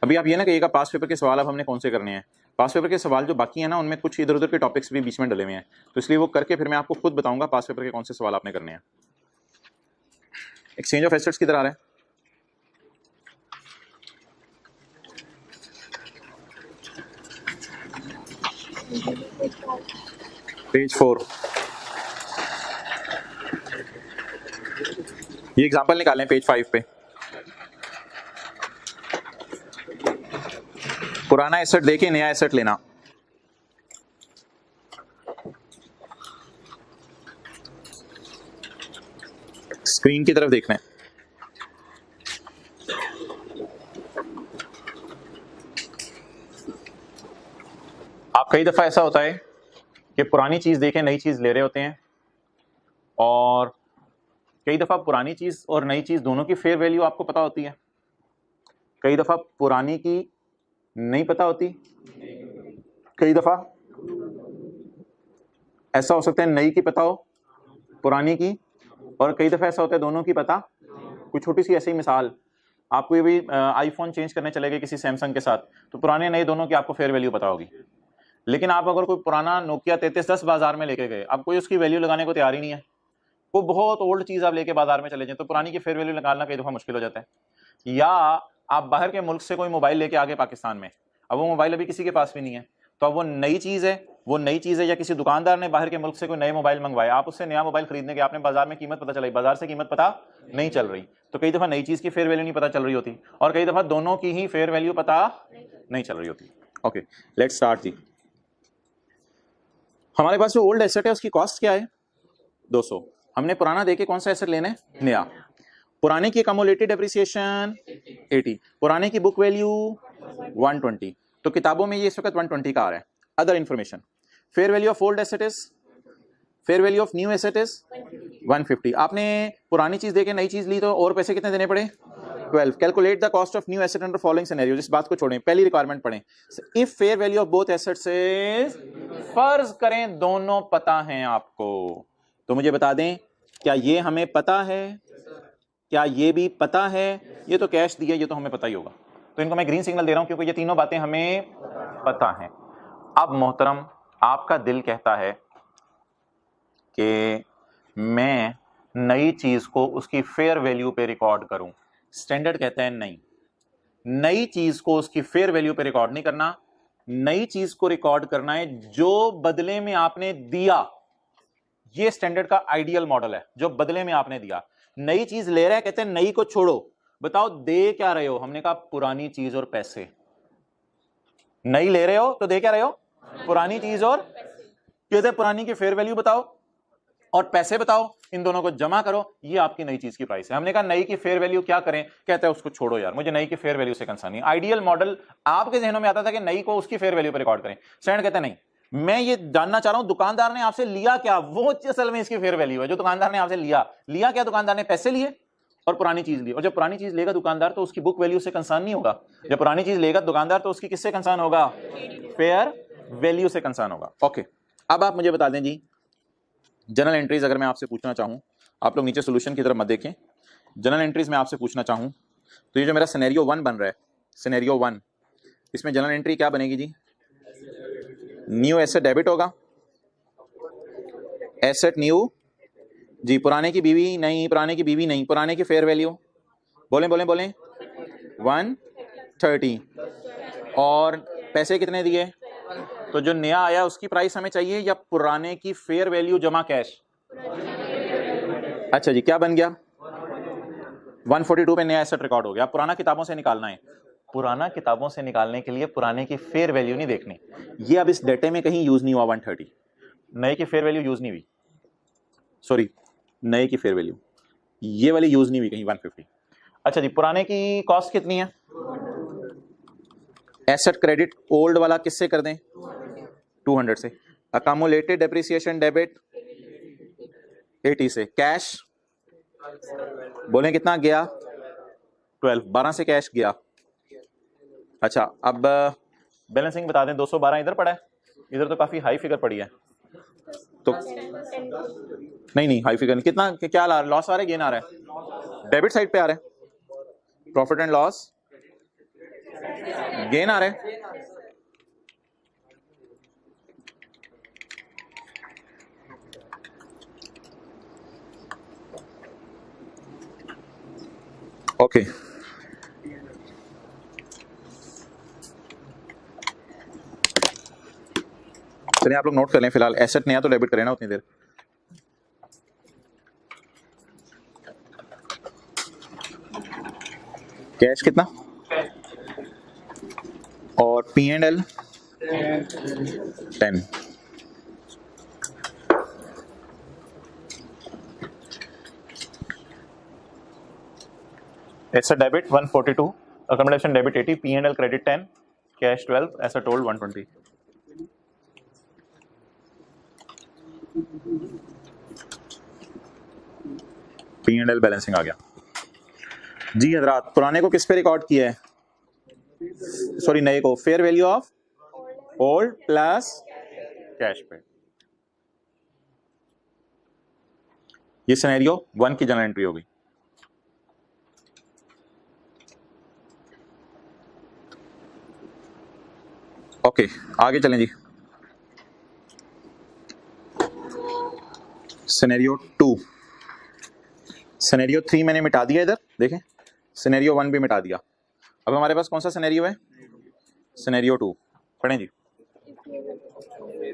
अभी आप ये ना कहिएगा पास पेपर के सवाल अब हमने कौन से करने हैं। पास पेपर के सवाल जो बाकी है ना उनमें कुछ इधर उधर के टॉपिक्स भी बीच में डले हुए हैं, तो इसलिए वो करके फिर मैं आपको खुद बताऊंगा पास पेपर के कौन से सवाल आपने करने हैं। एक्सचेंज ऑफ एसेट्स किधर आ रहा है? पेज 4। ये एग्जांपल निकालें पेज 5 पे। पुराना एसेट देके नया एसेट लेना। स्क्रीन की तरफ देखना है। आप कई दफा ऐसा होता है कि पुरानी चीज देके नई चीज ले रहे होते हैं, और कई दफा पुरानी चीज और नई चीज दोनों की फेयर वैल्यू आपको पता होती है, कई दफा पुरानी की नहीं पता होती, कई दफा ऐसा हो सकता है नई की पता हो पुरानी की, और कई दफा ऐसा होता है दोनों की पता। कोई छोटी सी ऐसी मिसाल, आपको ये भी आईफोन चेंज करने चले गए किसी सैमसंग के साथ, तो पुराने नए दोनों की आपको फेयर वैल्यू पता होगी। लेकिन आप अगर कोई पुराना नोकिया 3310 बाजार में लेके गए, अब कोई उसकी वैल्यू लगाने को तैयार ही नहीं है, वो बहुत ओल्ड चीज आप लेके बाजार में चले जाए, तो पुरानी की फेयर वैल्यू निकालना कई दफा मुश्किल हो जाता है। या आप बाहर के मुल्क से कोई मोबाइल लेके आगे पाकिस्तान में, अब वो मोबाइल अभी किसी के पास भी नहीं है, तो अब वो नई चीज है, वो नई चीज है, या किसी दुकानदार ने बाहर के मुल्क से कोई नए मोबाइल मंगवाया, आप उससे नया मोबाइल खरीदने के, आपने बाजार में कीमत पता चलाई, बाजार से कीमत पता नहीं चल रही, तो कई दफा नई चीज की फेयर वैल्यू नहीं पता चल रही होती, और कई दफा दोनों की ही फेयर वैल्यू पता नहीं चल रही होती। ओके, लेट्स स्टार्ट जी। हमारे पास जो ओल्ड एसेट है उसकी कॉस्ट क्या है? 200। हमने पुराना देके कौन सा एसेट लेना है? नया। पुराने की कम्युलेटिव डेप्रिसिएशन 80, पुराने की बुक वैल्यू 120, तो किताबों में ये इस वक्त 120 का आ रहा है। Other information, fair value of old asset is fair value of new asset is 150। आपने पुरानी चीज देके नई चीज ली तो और पैसे कितने देने पड़े? 12। Calculate the cost of new asset under following scenario. इस बात को छोड़ें, पहली रिक्वायरमेंट पढ़ें। If fair value of both assets is, फर्ज करें दोनों पता है आपको, तो मुझे बता दें क्या ये हमें पता है, क्या ये भी पता है? ये तो कैश दिया, ये तो हमें पता ही होगा, तो इनको मैं ग्रीन सिग्नल दे रहा हूं क्योंकि ये तीनों बातें हमें पता हैं। अब मोहतरम आपका दिल कहता है कि मैं नई चीज को उसकी फेयर वैल्यू पे रिकॉर्ड करूं। स्टैंडर्ड कहता है नहीं, नई चीज को उसकी फेयर वैल्यू पे रिकॉर्ड नहीं करना, नई चीज को रिकॉर्ड करना है जो बदले में आपने दिया। ये स्टैंडर्ड का आइडियल मॉडल है, जो बदले में आपने दिया। नई चीज ले रहा है, कहते हैं नई को छोड़ो, बताओ दे क्या रहे हो? हमने कहा पुरानी चीज और पैसे। नई ले रहे हो तो दे क्या रहे हो? पुरानी चीज और, कहते हैं पुरानी की फेयर वैल्यू बताओ और पैसे बताओ, इन दोनों को जमा करो, ये आपकी नई चीज की प्राइस है। हमने कहा नई की फेयर वैल्यू क्या करें? कहते हैं उसको छोड़ो यार, मुझे नई की फेयर वैल्यू से कंसर्न नहीं। आइडियल मॉडल आपके जहनों में आता था कि नई को उसकी फेयर वैल्यू पर रिकॉर्ड करें। स्टैंडर्ड कहते हैं नहीं, मैं ये जानना चाह रहा हूं दुकानदार ने आपसे लिया क्या, वो असल में इसकी फेयर वैल्यू है। जो दुकानदार ने आपसे लिया क्या? दुकानदार ने पैसे लिए और पुरानी चीज ली। और जब पुरानी चीज लेगा दुकानदार तो उसकी बुक वैल्यू से कंसर्न नहीं होगा। जब पुरानी चीज लेगा दुकानदार तो उसकी किससे कंसर्न होगा? फेयर वैल्यू से कंसर्न होगा। ओके, अब आप मुझे बता दें जी, जनरल एंट्रीज अगर मैं आपसे पूछना चाहूं, आप लोग नीचे सोल्यूशन की तरफ मत देखें, जनरल एंट्रीज में आपसे पूछना चाहूं तो ये जो मेरा सिनेरियो 1 बन रहा है, सिनेरियो 1, इसमें जनरल एंट्री क्या बनेगी जी? न्यू एसेट डेबिट होगा, एसेट न्यू जी, पुराने की बीवी नहीं, पुराने की बीवी नहीं, पुराने की फेयर वैल्यू बोलें 130, और पैसे कितने दिए? तो जो नया आया उसकी प्राइस हमें चाहिए या पुराने की फेयर वैल्यू जमा कैश? अच्छा जी, क्या बन गया? 142 पे नया एसेट रिकॉर्ड हो गया। पुराना किताबों से निकालना है, पुराना किताबों से निकालने के लिए पुराने की फेयर वैल्यू नहीं देखनी। ये अब इस डेटे में कहीं यूज नहीं हुआ 130, नए की फेयर वैल्यू यूज नहीं हुई, सॉरी नए की फेयर वैल्यू ये वाली यूज नहीं हुई कहीं 150। अच्छा जी, पुराने की कॉस्ट कितनी है? एसेट क्रेडिट ओल्ड वाला किससे कर दें? 200 से। अकामुलेटेड डेप्रिसिएशन डेबिट 80 से। कैश बोलें कितना गया? 12 से कैश गया। अच्छा, अब बैलेंसिंग बता दें। 212 इधर पड़ा है, इधर तो काफी हाई फिगर पड़ी है, तो नहीं हाई फिगर नहीं। कितना क्या लॉस आ रहा है, गेन आ रहा है? डेबिट साइड पे आ रहा है, प्रॉफिट एंड लॉस गेन आ रहा है। ओके, चलिए आप लोग नोट कर लें फिलहाल। एसेट नया तो डेबिट करें ना उतनी देर। कैश कितना और P&L 10। Asset debit 142, accommodation debit 80, P&L credit 10, cash 12, asset hold 120। P&L balancing आ गया जी। हजरात, पुराने को किस पे रिकॉर्ड किया है? सॉरी, नए को fair value of old plus cash पे। ये सिनेरियो 1 की जनरल एंट्री हो गई। ओके, आगे चलें जी। सिनेरियो 2, सिनेरियो 3 मैंने मिटा दिया, इधर देखें, सिनेरियो 1 भी मिटा दिया। अब हमारे पास कौन सा सिनेरियो है? सिनेरियो 2। पढ़ें जी।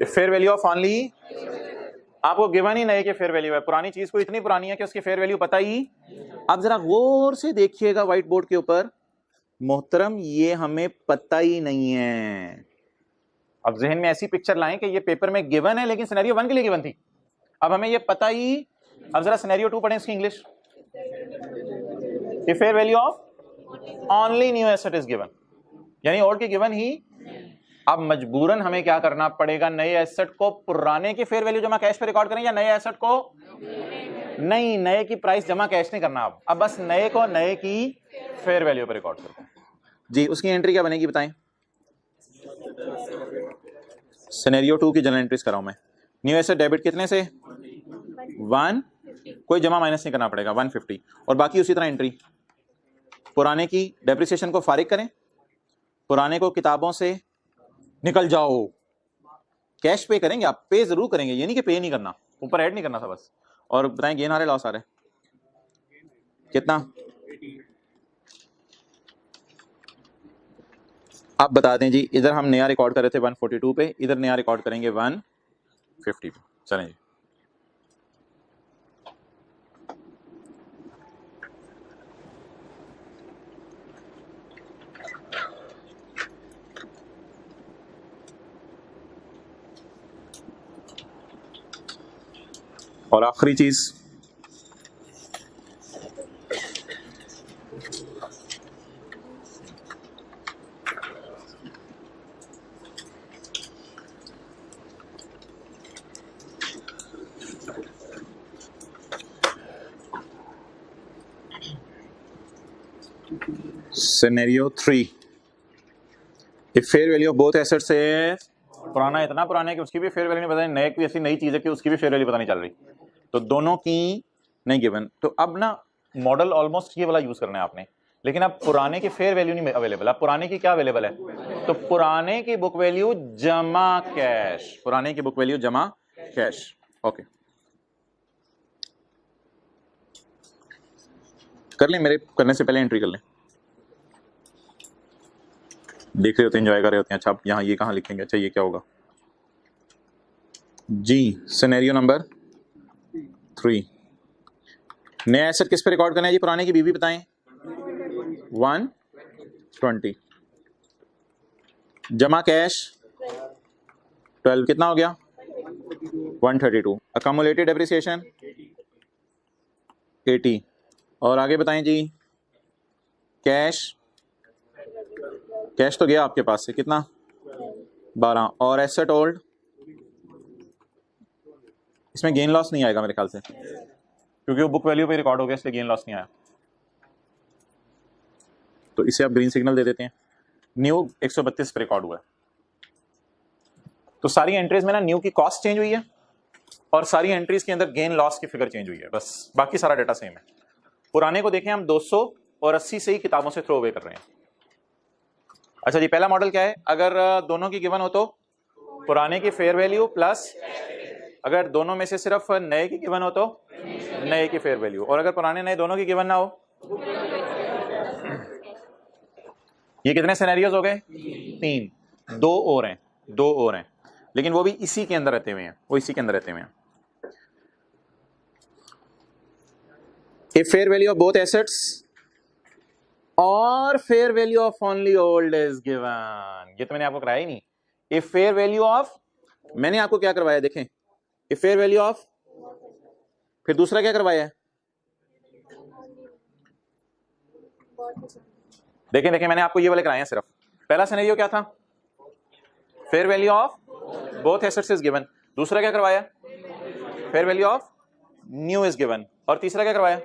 फेयर वैल्यू ऑफ ओनली, आपको गिवन ही नहीं कि फेयर वैल्यू है, पुरानी चीज को इतनी पुरानी है कि उसकी फेयर वैल्यू पता ही। अब जरा गौर से देखिएगा व्हाइट बोर्ड के ऊपर, मोहतरम ये हमें पता ही नहीं है। अब जहन में ऐसी पिक्चर लाएं कि ये पेपर में गिवन है लेकिन सिनेरियो 1 के लिए गिवन थी, अब हमें ये पता ही। अब जरा सिनेरियो 2 पढ़ें, इसकी English. Fair value of only new asset is given, यानी ओल्ड की गिवन ही। अब मजबूरन हमें क्या करना पड़ेगा, नए एसेट को पुराने की फेयर वैल्यू जमा कैश पे रिकॉर्ड करें या नए एसेट को, नहीं, नए की प्राइस जमा कैश नहीं करना। अब बस नए को नए की फेयर वैल्यू पे रिकॉर्ड करते हैं जी। उसकी एंट्री क्या बनेगी बताएं। सिनेरियो 2 की जनरल एंट्रीज कराऊं मैं। न्यू एसेट डेबिट कितने से 1, कोई जमा माइनस नहीं करना पड़ेगा 150, और बाकी उसी तरह एंट्री। पुराने की डेप्रिसिएशन को फारिग करें, पुराने को किताबों से निकल जाओ, कैश पे करेंगे आप, पे जरूर करेंगे, ये नहीं कि पे नहीं करना, ऊपर ऐड नहीं करना था बस। और बताएं गेन आ रहे लॉस आ रहे कितना, आप बता दें जी। इधर हम नया रिकॉर्ड कर रहे थे 142 पे, इधर नया रिकॉर्ड करेंगे 150 पे। चलें जी। और आखिरी चीज, scenario 3, if fair value of both assets है, पुराना इतना पुराना है कि उसकी भी फेयर वैल्यू नहीं पता, नए की ऐसी नई चीज है कि उसकी भी फेयर वैल्यू पता नहीं चल रही, तो दोनों की नहीं गिवन। तो अब ना मॉडल ऑलमोस्ट ये वाला यूज करना है आपने, लेकिन अब पुराने की फेयर वैल्यू नहीं अवेलेबल। अब पुराने की क्या अवेलेबल है, तो पुराने की बुक वैल्यू जमा कैश, पुराने की बुक वैल्यू जमा कैश। ओके, कर लें, मेरे करने से पहले एंट्री कर लें। देख रहे होते हैं, एंजॉय कर रहे होते हैं। अच्छा, यहाँ ये कहाँ लिखेंगे, अच्छा ये क्या होगा जी। सिनेरियो नंबर 3, नया एसेट किस पे रिकॉर्ड करना है जी, पुराने की बीवी बताएं 120, जमा कैश 12, कितना हो गया 132, अकमुलेटेड डेप्रिसिएशन 80, और आगे बताएं जी। कैश, कैश तो गया आपके पास से कितना 12, और एसेट होल्ड, इसमें गेन लॉस नहीं आएगा मेरे ख्याल से, क्योंकि वो बुक वैल्यू पे रिकॉर्ड हो गया, इसलिए गेन लॉस नहीं आया। तो इसे आप ग्रीन सिग्नल दे देते हैं। न्यू 132 पे रिकॉर्ड हुआ है, तो सारी एंट्रीज में ना न्यू की कॉस्ट चेंज हुई है और सारी एंट्रीज के अंदर गेन लॉस की फिगर चेंज हुई है, बस बाकी सारा डाटा सेम है। पुराने को देखें हम 200 और 80 से ही किताबों से थ्रो अवे कर रहे हैं। अच्छा जी, पहला मॉडल क्या है, अगर दोनों की गिवन हो तो पुराने की फेयर वैल्यू प्लस, अगर दोनों में से सिर्फ नए की गिवन हो तो नए की फेयर वैल्यू, और अगर पुराने नए दोनों की गिवन ना हो। ये कितने सिनेरियोज हो गए, 3, 2 और हैं, 2 और हैं, लेकिन वो भी इसी के अंदर रहते हुए हैं, वो इसी के अंदर रहते हुए हैं। If fair value of both assets or fair value of only old is given, ये तो मैंने आपको कराया ही नहीं। If fair value of, मैंने आपको क्या करवाया देखें, If fair value of, फिर दूसरा क्या करवाया है, देखें देखें मैंने आपको ये वाले कराए हैं सिर्फ। पहला सिनेरियो क्या था, fair value of both assets is given, दूसरा क्या करवाया, fair value of new is given, और तीसरा क्या करवाया।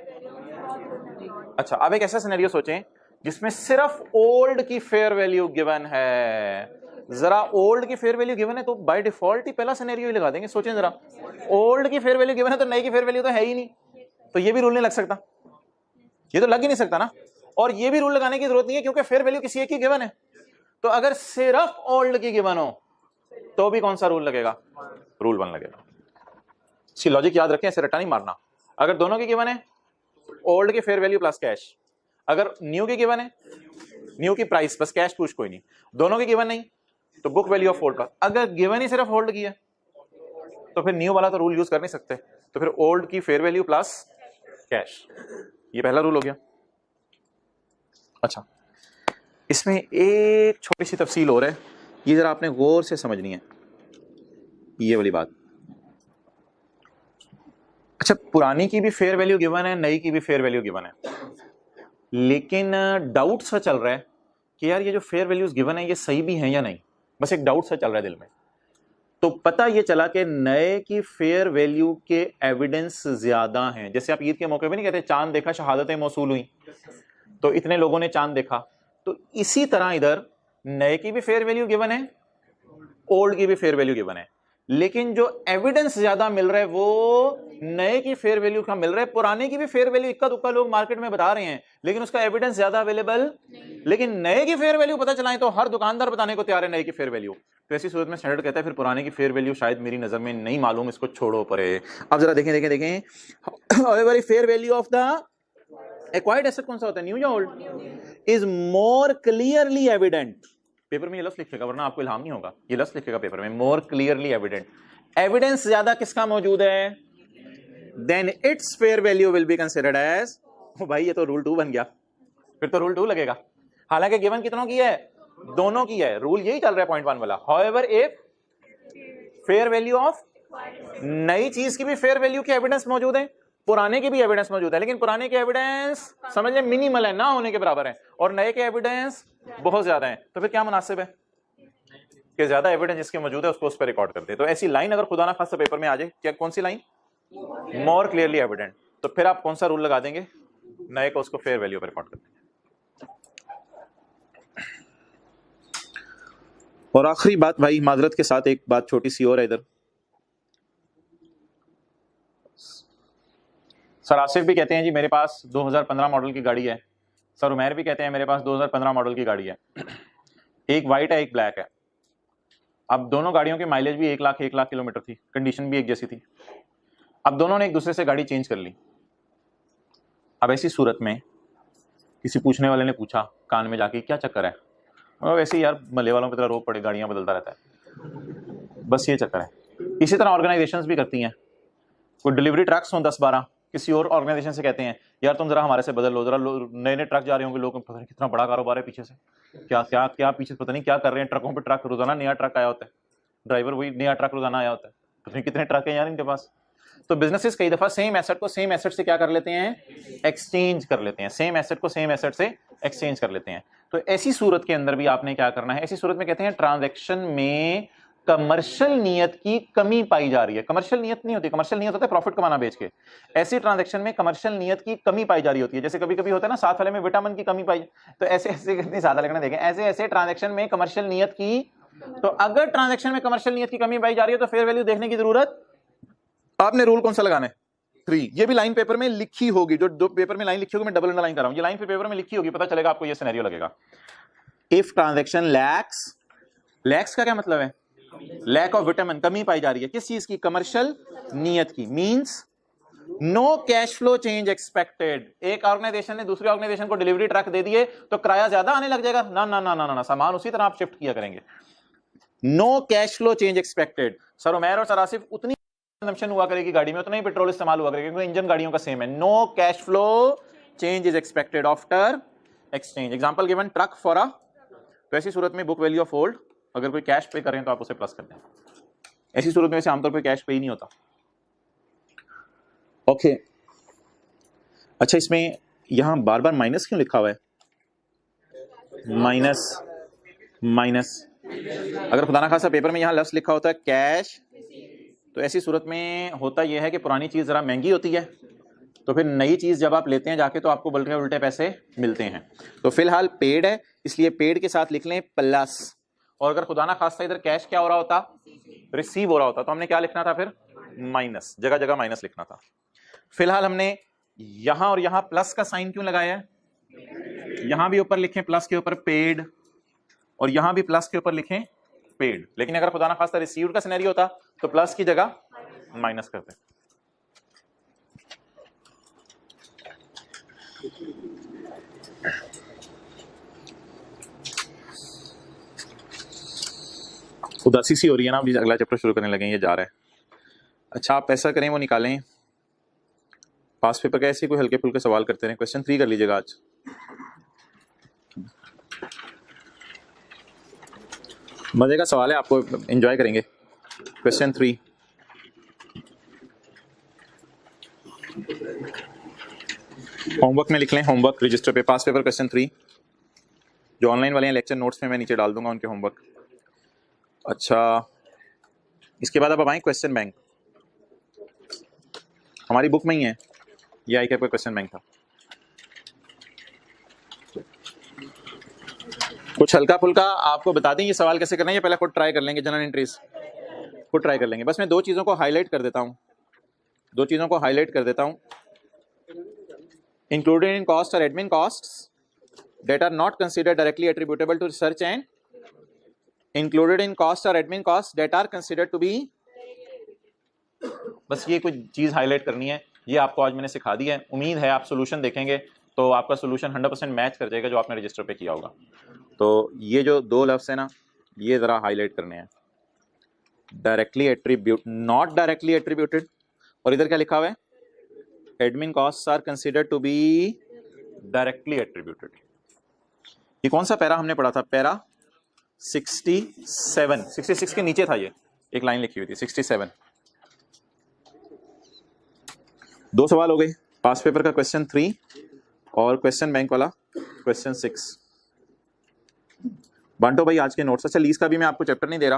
अच्छा, अब एक ऐसा सिनेरियो सोचें जिसमें सिर्फ ओल्ड की फेयर वैल्यू गिवन है। जरा ओल्ड की फेयर वैल्यू गिवन है तो बाय डिफॉल्ट ही पहला सिनेरियो ही लगा देंगे। सोचें जरा, ओल्ड की फेयर वैल्यू गिवन है तो नई की फेयर वैल्यू तो है ही नहीं, तो ये भी रूल नहीं लग सकता, ये तो लग ही नहीं सकता ना। और ये भी रूल लगाने की जरूरत नहीं है क्योंकि फेयर वैल्यू किसी एक की गिवन है। तो अगर सिर्फ ओल्ड की गिवन हो तो भी कौन सा रूल लगेगा, रूल 1 लगेगा। इसकी लॉजिक याद रखें, ऐसे रट्टा नहीं मारना। अगर दोनों की गिवन है ओल्ड की फेयर वैल्यू प्लस कैश, अगर न्यू की गिवन है न्यू की प्राइस बस कैश कुछ कोई नहीं, दोनों की गिवन नहीं तो book value of old plus. अगर गिवन ही सिर्फ ओल्ड की है तो फिर न्यू वाला तो रूल यूज कर नहीं सकते, तो फिर ओल्ड की फेयर वैल्यू प्लस कैश, ये पहला रूल हो गया। अच्छा, इसमें एक छोटी सी तफसील और है, ये जरा आपने गौर से समझनी है ये वाली बात। अच्छा, पुरानी की भी फेयर वैल्यू गिवन है, नई की भी फेयर वैल्यू गिवन है, लेकिन डाउट सा चल रहा है कि यार ये जो फेयर वैल्यूज गिवन है ये सही भी हैं या नहीं। बस एक डाउट सा चल रहा है दिल में। तो पता ये चला कि नए की फेयर वैल्यू के एविडेंस ज्यादा हैं। जैसे आप ईद के मौके पे नहीं कहते चांद देखा शहादतें मौसूल हुई, तो इतने लोगों ने चांद देखा, तो इसी तरह इधर नए की भी फेयर वैल्यू गिवन है, ओल्ड की भी फेयर वैल्यू गिवन है, लेकिन जो एविडेंस ज्यादा मिल रहा है वो नए की फेयर वैल्यू का मिल रहा है। पुराने की भी फेयर वैल्यू इक्का दुक्का लोग मार्केट में बता रहे हैं, लेकिन उसका एविडेंस ज्यादा अवेलेबल, लेकिन नए की फेयर वैल्यू पता चलाएं तो हर दुकानदार बताने को तैयार है नए की फेयर वैल्यू। तो ऐसी सूरत में स्टैंडर्ड कहता है फिर पुराने की फेयर वैल्यू शायद मेरी नजर में नहीं मालूम, इसको छोड़ो परे। अब जरा देखें देखें देखें, however fair value of the acquired asset कौन सा होता है, न्यू या old, is more clearly evident. Paper में ये लफ्ज लिखेगा वरना आपको इल्हाम नहीं होगा, ये लफ्ज लिखेगा पेपर में, मोर क्लियरली एविडेंट। एविडेंस ज्यादा किसका मौजूद है, then its fair value will be considered as, भाई ये तो रूल 2 बन गया, फिर तो रूल 2 लगेगा। हालांकि गिवन कितनों की है, दोनों की है, रूल यही चल रहा है पॉइंट 1 वाला। However if fair value of, नई चीज की भी फेयर वैल्यू के एविडेंस मौजूद है, पुराने के भी एविडेंस मौजूद है, लेकिन पुराने के एविडेंस समझ लें मिनिमल है, ना होने के बराबर है, और नए के एविडेंस बहुत ज्यादा है। तो फिर क्या मुनासिब है कि ज्यादा एविडेंस जिसके मौजूद है उसको उस पर रिकॉर्ड करते हैं। तो ऐसी लाइन अगर खुदा ना खासा पेपर में आ जाए, क्या कौन सी लाइन, मोर क्लियरली एविडेंट, तो फिर आप कौन सा रूल लगा देंगे, नए को उसको फेयर वैल्यू पर रिकॉर्ड कर देंगे। और आखिरी बात भाई माजरत के साथ, एक बात छोटी सी और है इधर, सर आसिफ भी कहते हैं जी मेरे पास 2015 मॉडल की गाड़ी है, सर उमैर भी कहते हैं मेरे पास 2015 मॉडल की गाड़ी है, एक वाइट है एक ब्लैक है। अब दोनों गाड़ियों की माइलेज भी 1 लाख किलोमीटर थी, कंडीशन भी एक जैसी थी। अब दोनों ने एक दूसरे से गाड़ी चेंज कर ली। अब ऐसी सूरत में किसी पूछने वाले ने पूछा कान में जाके क्या चक्कर है, और वैसे यार मले वालों की तरह रोक पड़े, गाड़ियां बदलता रहता है, बस ये चक्कर है। इसी तरह ऑर्गेनाइजेशंस भी करती हैं, कोई डिलीवरी ट्रक्स हों 10-12, किसी और ऑर्गेनाइजेशन से कहते हैं यार तुम जरा हमारे से बदल लो, जरा नए नए ट्रक जा रहे होंगे, लोग पता नहीं कितना बड़ा कारोबार है पीछे से, क्या क्या क्या पीछे पता नहीं क्या कर रहे हैं, ट्रकों पे ट्रक, रोजाना नया ट्रक आया होता है, ड्राइवर वही नया ट्रक रोजाना आया होता है, पता नहीं कितने ट्रक है यार इनके पास। तो बिजनेसेस कई दफा सेम एसेट को सेम एसेट से क्या कर लेते हैं, एक्सचेंज कर लेते हैं, सेम एसेट को सेम एसेट से एक्सचेंज कर लेते हैं। तो ऐसी सूरत के अंदर भी आपने क्या करना है, ऐसी सूरत में कहते हैं ट्रांजैक्शन में कमर्शियल नियत की कमी पाई जा रही है। कमर्शियल नियत नहीं होती, कमर्शियल नियत होता है प्रॉफिट कमाना बेच के, ऐसी ट्रांजैक्शन में कमर्शियल नियत की कमी पाई जा रही होती है। जैसे कभी कभी होता है ना साथ वाले में विटामिन की कमी पाई, तो ऐसे ऐसे कितनी ज्यादा लिखना देखें, ऐसे ऐसे ट्रांजैक्शन में कमर्शियल नियत की, तो अगर ट्रांजैक्शन में कमर्शियल नियत की कमी पाई जा रही है तो फेयर वैल्यू देखने की जरूरत, आपने रूल कौन सा लगाना है, 3। ये भी लाइन पेपर में लिखी होगी, जो दो पेपर में लाइन लिखी होगी मैं डबल अंडरलाइन कर रहा हूं, ये लाइन फिर पेपर में लिखी होगी, पता चलेगा आपको, ये सिनेरियो लगेगा। इफ ट्रांजैक्शन लैक्स, लैक्स का क्या मतलब है, लैक ऑफ विटामिन, कमी पाई जा रही है किस चीज की, कमर्शियल नियत की, means no cash flow change expected. एक ऑर्गेनाइजेशन ने दूसरी ऑर्गेनाइजेशन को डिलीवरी ट्रक दे दिए तो किराया ज्यादा आने लग जाएगा, ना ना ना ना ना, सामान उसी तरह आप शिफ्ट किया करेंगे। No cash flow change expected, sir Umair और सर आसिफ उतनी कंजम्पशन हुआ करेगी गाड़ी में, उतना ही पेट्रोल इस्तेमाल हुआ करेगा क्योंकि इंजन गाड़ियों का सेम है। No cash flow change is expected after exchange. Example given truck for a, तो ऐसी सूरत में बुक वैल्यू ऑफ ओल्ड, अगर कोई कैश पे करें तो आप उसे प्लस कर दें। ऐसी सूरत में से आमतौर पर कैश पे ही नहीं होता। ओके अच्छा, इसमें यहां बार बार माइनस क्यों लिखा हुआ है, माइनस माइनस, अगर खुदा ना खासा पेपर में यहां लफ्ज लिखा होता है कैश, तो ऐसी सूरत में होता यह है कि पुरानी चीज जरा महंगी होती है, तो फिर नई चीज जब आप लेते हैं जाके तो आपको बल्कि उल्टे पैसे मिलते हैं। तो फिलहाल पेड है, इसलिए पेड के साथ लिख लें प्लस, और अगर खुदा ना खासा इधर कैश क्या हो रहा होता, रिसीव हो रहा होता, तो हमने क्या लिखना था फिर, माइनस, जगह जगह माइनस लिखना था। फिलहाल हमने यहां और यहां प्लस का साइन क्यों लगाया है, यहां भी ऊपर लिखें प्लस के ऊपर पेड, और यहां भी प्लस के ऊपर लिखें पेड, लेकिन अगर खुदा ना खासा रिसीव्ड का सिनेरियो होता तो प्लस की जगह माइनस करते। उदासी सी हो रही है ना, अभी अगला चैप्टर शुरू करने लगे, ये जा रहा है। अच्छा आप ऐसा करें, वो निकालें पास पेपर का, ऐसे कोई हल्के फुल्के सवाल करते रहे। क्वेश्चन 3 कर लीजिएगा आज, मजे का सवाल है, आपको एंजॉय करेंगे। क्वेश्चन 3, होमवर्क में लिख लें, होमवर्क रजिस्टर पे पास पेपर क्वेश्चन 3, जो ऑनलाइन वाले हैं लेक्चर नोट्स में मैं नीचे डाल दूंगा उनके होमवर्क। अच्छा, इसके बाद अब आए क्वेश्चन बैंक। हमारी बुक में ही है, ये आई कैप का क्वेश्चन बैंक था। कुछ हल्का फुल्का आपको बता दें ये सवाल कैसे करना है, ये पहले खुद ट्राई कर लेंगे, जनरल एंट्रीज खुद ट्राई कर लेंगे। बस मैं दो चीज़ों को हाईलाइट कर देता हूँ, इंक्लूडेड इन कॉस्ट और admin costs that are not considered directly attributable to research and included in cost or admin costs that are considered to be, बस ये कुछ चीज हाईलाइट करनी है, ये आपको आज मैंने सिखा दी है। उम्मीद है आप सोल्यूशन देखेंगे तो आपका सोल्यूशन 100% मैच कर जाएगा जो आपने रजिस्टर पे किया होगा। तो ये जो दो लफ्ज है ना, ये जरा हाईलाइट करने हैं, directly attribute, not directly attributed, और इधर क्या लिखा हुआ है, admin costs are considered to be directly attributed. ये कौन सा पैरा हमने पढ़ा था, पैरा 66 के नीचे था, ये एक लाइन लिखी हुई थी 67। दो सवाल हो गए, पास पेपर का क्वेश्चन 3 और क्वेश्चन बैंक वाला क्वेश्चन 6। बांटो भाई आज के नोट्स। अच्छा, लीज का भी मैं आपको चैप्टर नहीं दे रहा,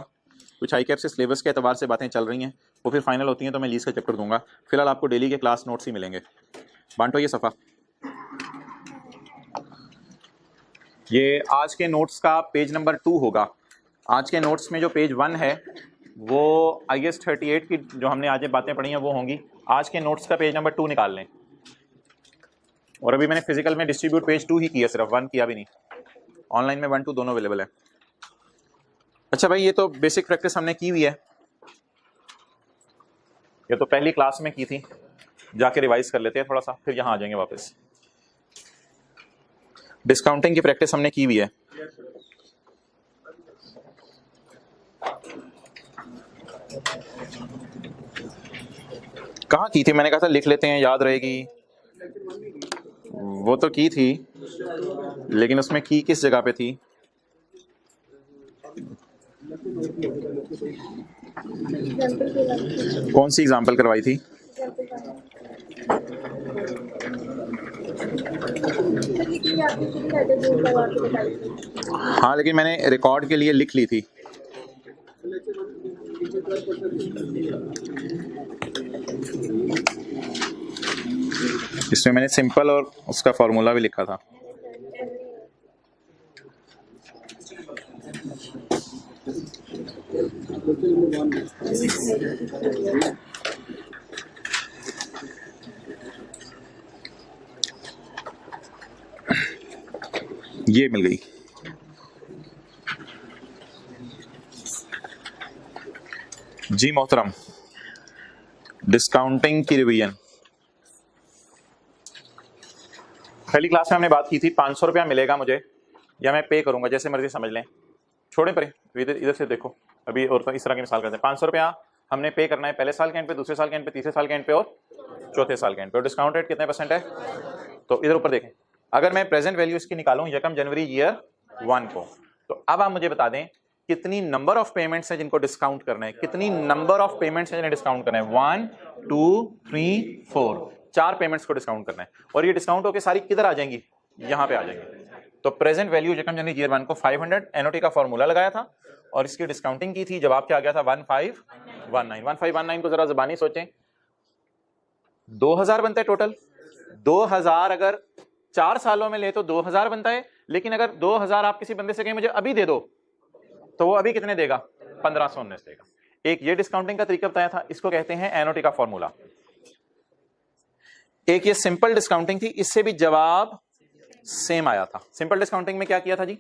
कुछ आई कैप से सिलेबस के एतबार से बातें चल रही हैं, वो फिर फाइनल होती हैं तो मैं लीज का चैप्टर दूंगा। फिलहाल आपको डेली के क्लास नोट्स ही मिलेंगे। बांटो ये सफ़ा, ये आज के नोट्स का पेज नंबर 2 होगा। आज के नोट्स में जो पेज 1 है वो IS 38 की जो हमने आज बातें पढ़ी हैं वो होंगी। आज के नोट्स का पेज नंबर 2 निकाल लें। और अभी मैंने फिजिकल में डिस्ट्रीब्यूट पेज 2 ही किया, सिर्फ 1 किया भी नहीं। ऑनलाइन में 1, 2 दोनों अवेलेबल है। अच्छा भाई, ये तो बेसिक प्रैक्टिस हमने की हुई है, ये तो पहली क्लास में की थी, जाके रिवाइज कर लेते हैं थोड़ा सा, फिर यहाँ आ जाएंगे वापस। डिस्काउंटिंग की प्रैक्टिस हमने की हुई है। कहाँ की थी, मैंने कहा था लिख लेते हैं, याद रहेगी। वो तो की थी, लेकिन उसमें की किस जगह पे थी, कौन सी एग्जांपल करवाई थी? हाँ, लेकिन मैंने रिकॉर्ड के लिए लिख ली थी। इसमें मैंने सिंपल और उसका फॉर्मूला भी लिखा था। ये मिल गई। जी मोहतरम, डिस्काउंटिंग की रिवीजन पहली क्लास में हमने बात की थी। 500 रुपया मिलेगा मुझे या मैं पे करूंगा, जैसे मर्जी समझ लें, छोड़े परे, इधर से देखो। अभी और इस तरह की मिसाल करते हैं। 500 रुपया हमने पे करना है पहले साल के एंड पे, दूसरे साल के एंड पे, तीसरे साल के एंड पे और चौथे साल के एंड पे। और डिस्काउंट रेट कितने % है, तो इधर ऊपर देखें। अगर मैं प्रेजेंट वैल्यू इसकी निकालूं यकम जनवरी ईयर 1 को, तो अब आप मुझे बता दें कितनी नंबर ऑफ पेमेंट्स हैं जिनको डिस्काउंट करना है, कितनी नंबर ऑफ पेमेंट्स हैं जिन्हें डिस्काउंट करना है। 1 2 3 4, 4 पेमेंट्स को डिस्काउंट करना है। और ये डिस्काउंट होकर सारी किधर आ जाएंगी, यहाँ पे आ जाएंगी। तो प्रेजेंट वैल्यू यकम जनवरी ईयर 1 को 500 एनओटी का फॉर्मूला लगाया था और इसकी डिस्काउंटिंग की थी। जवाब क्या आ गया था, 1519। 1519 को जरा ज़बानी सोचें, 2000 बनता है टोटल। 2000 अगर 4 सालों में ले तो 2000 बनता है, लेकिन अगर 2000 आप किसी बंदे से कहें मुझे अभी दे दो, तो वो अभी कितने देगा, 1519 देगा। एक ये डिस्काउंटिंग का तरीका बताया था, इसको कहते हैं एनओटी का फॉर्मूला। एक ये सिंपल डिस्काउंटिंग थी, इससे भी जवाब सेम आया था। सिंपल डिस्काउंटिंग में क्या किया था जी,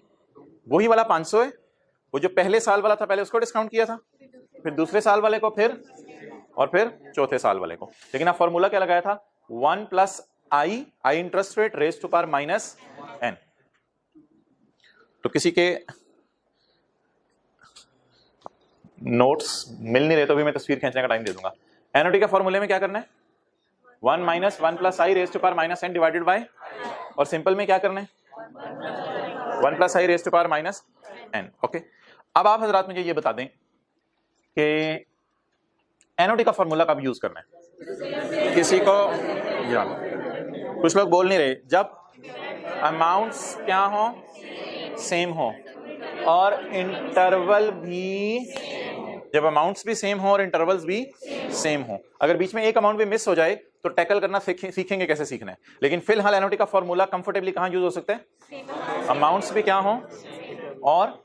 वही वाला 500 है, वो जो पहले साल वाला था पहले उसको डिस्काउंट किया था, फिर दूसरे साल वाले को, फिर चौथे साल वाले को। लेकिन आप फॉर्मूला क्या लगाया था, 1 + i interest rate raise to power -n। तो किसी के नोट्स मिल नहीं रहे तो भी मैं तस्वीर खींचने का टाइम दे दूंगा। एनओटी का फॉर्मूले में क्या करना है, 1 - 1 + i raise to power -n divided by, और सिंपल में क्या करना है, 1 + i raise to power -n। Okay, अब आप हजरात मुझे ये बता दें कि एनओटी का फॉर्मूला कब यूज करना है। किसी को कुछ लोग बोल नहीं रहे, जब अमाउंट्स क्या हो, सेम हो, और इंटरवल भी, जब अमाउंट्स भी सेम हो और इंटरवल्स भी सेम हो। अगर बीच में एक अमाउंट भी मिस हो जाए तो टैकल करना सीखेंगे कैसे सीखना है। लेकिन फिलहाल एनओटी का फॉर्मूला कंफर्टेबली कहां यूज हो सकता है, अमाउंट्स भी क्या हो और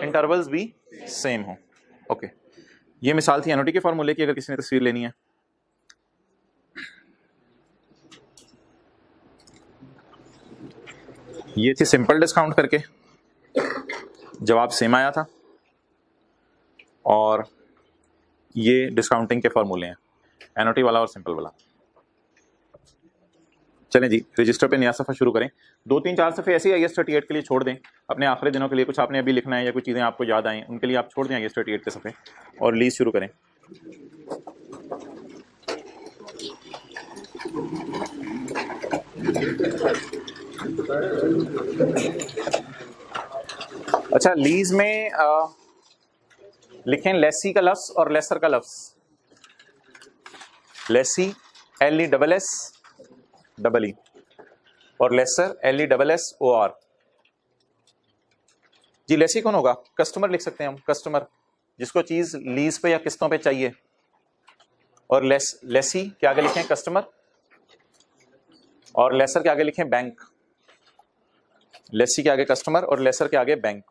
इंटरवल्स भी सेम हो। ओके, ये मिसाल थी एनओटी के फॉर्मूले की, अगर किसी ने तस्वीर लेनी है। ये थी सिंपल डिस्काउंट करके, जवाब सेम आया था, और ये डिस्काउंटिंग के फॉर्मूले हैं, एनओटी वाला और सिंपल वाला। चलें जी, रजिस्टर पे नया सफ़ा शुरू करें। 2-3-4 सफ़े ऐसे ही IAS 38 के लिए छोड़ दें अपने आखिरी दिनों के लिए। कुछ आपने अभी लिखना है या कुछ चीज़ें आपको याद आएँ, उनके लिए आप छोड़ दें IAS 38 के सफ़े और लीज शुरू करें। अच्छा, लीज में लिखें लेसी का लफ्ज और लेसर का लफ्ज। लेसी LESS EE और लेसर LESSOR। जी, लेसी कौन होगा? कस्टमर लिख सकते हैं हम, कस्टमर जिसको चीज लीज पे या किस्तों पे चाहिए। और लेसी के आगे लिखें कस्टमर, और लेसर के आगे लिखें बैंक। लेसी के आगे कस्टमर और लेसर के आगे बैंक।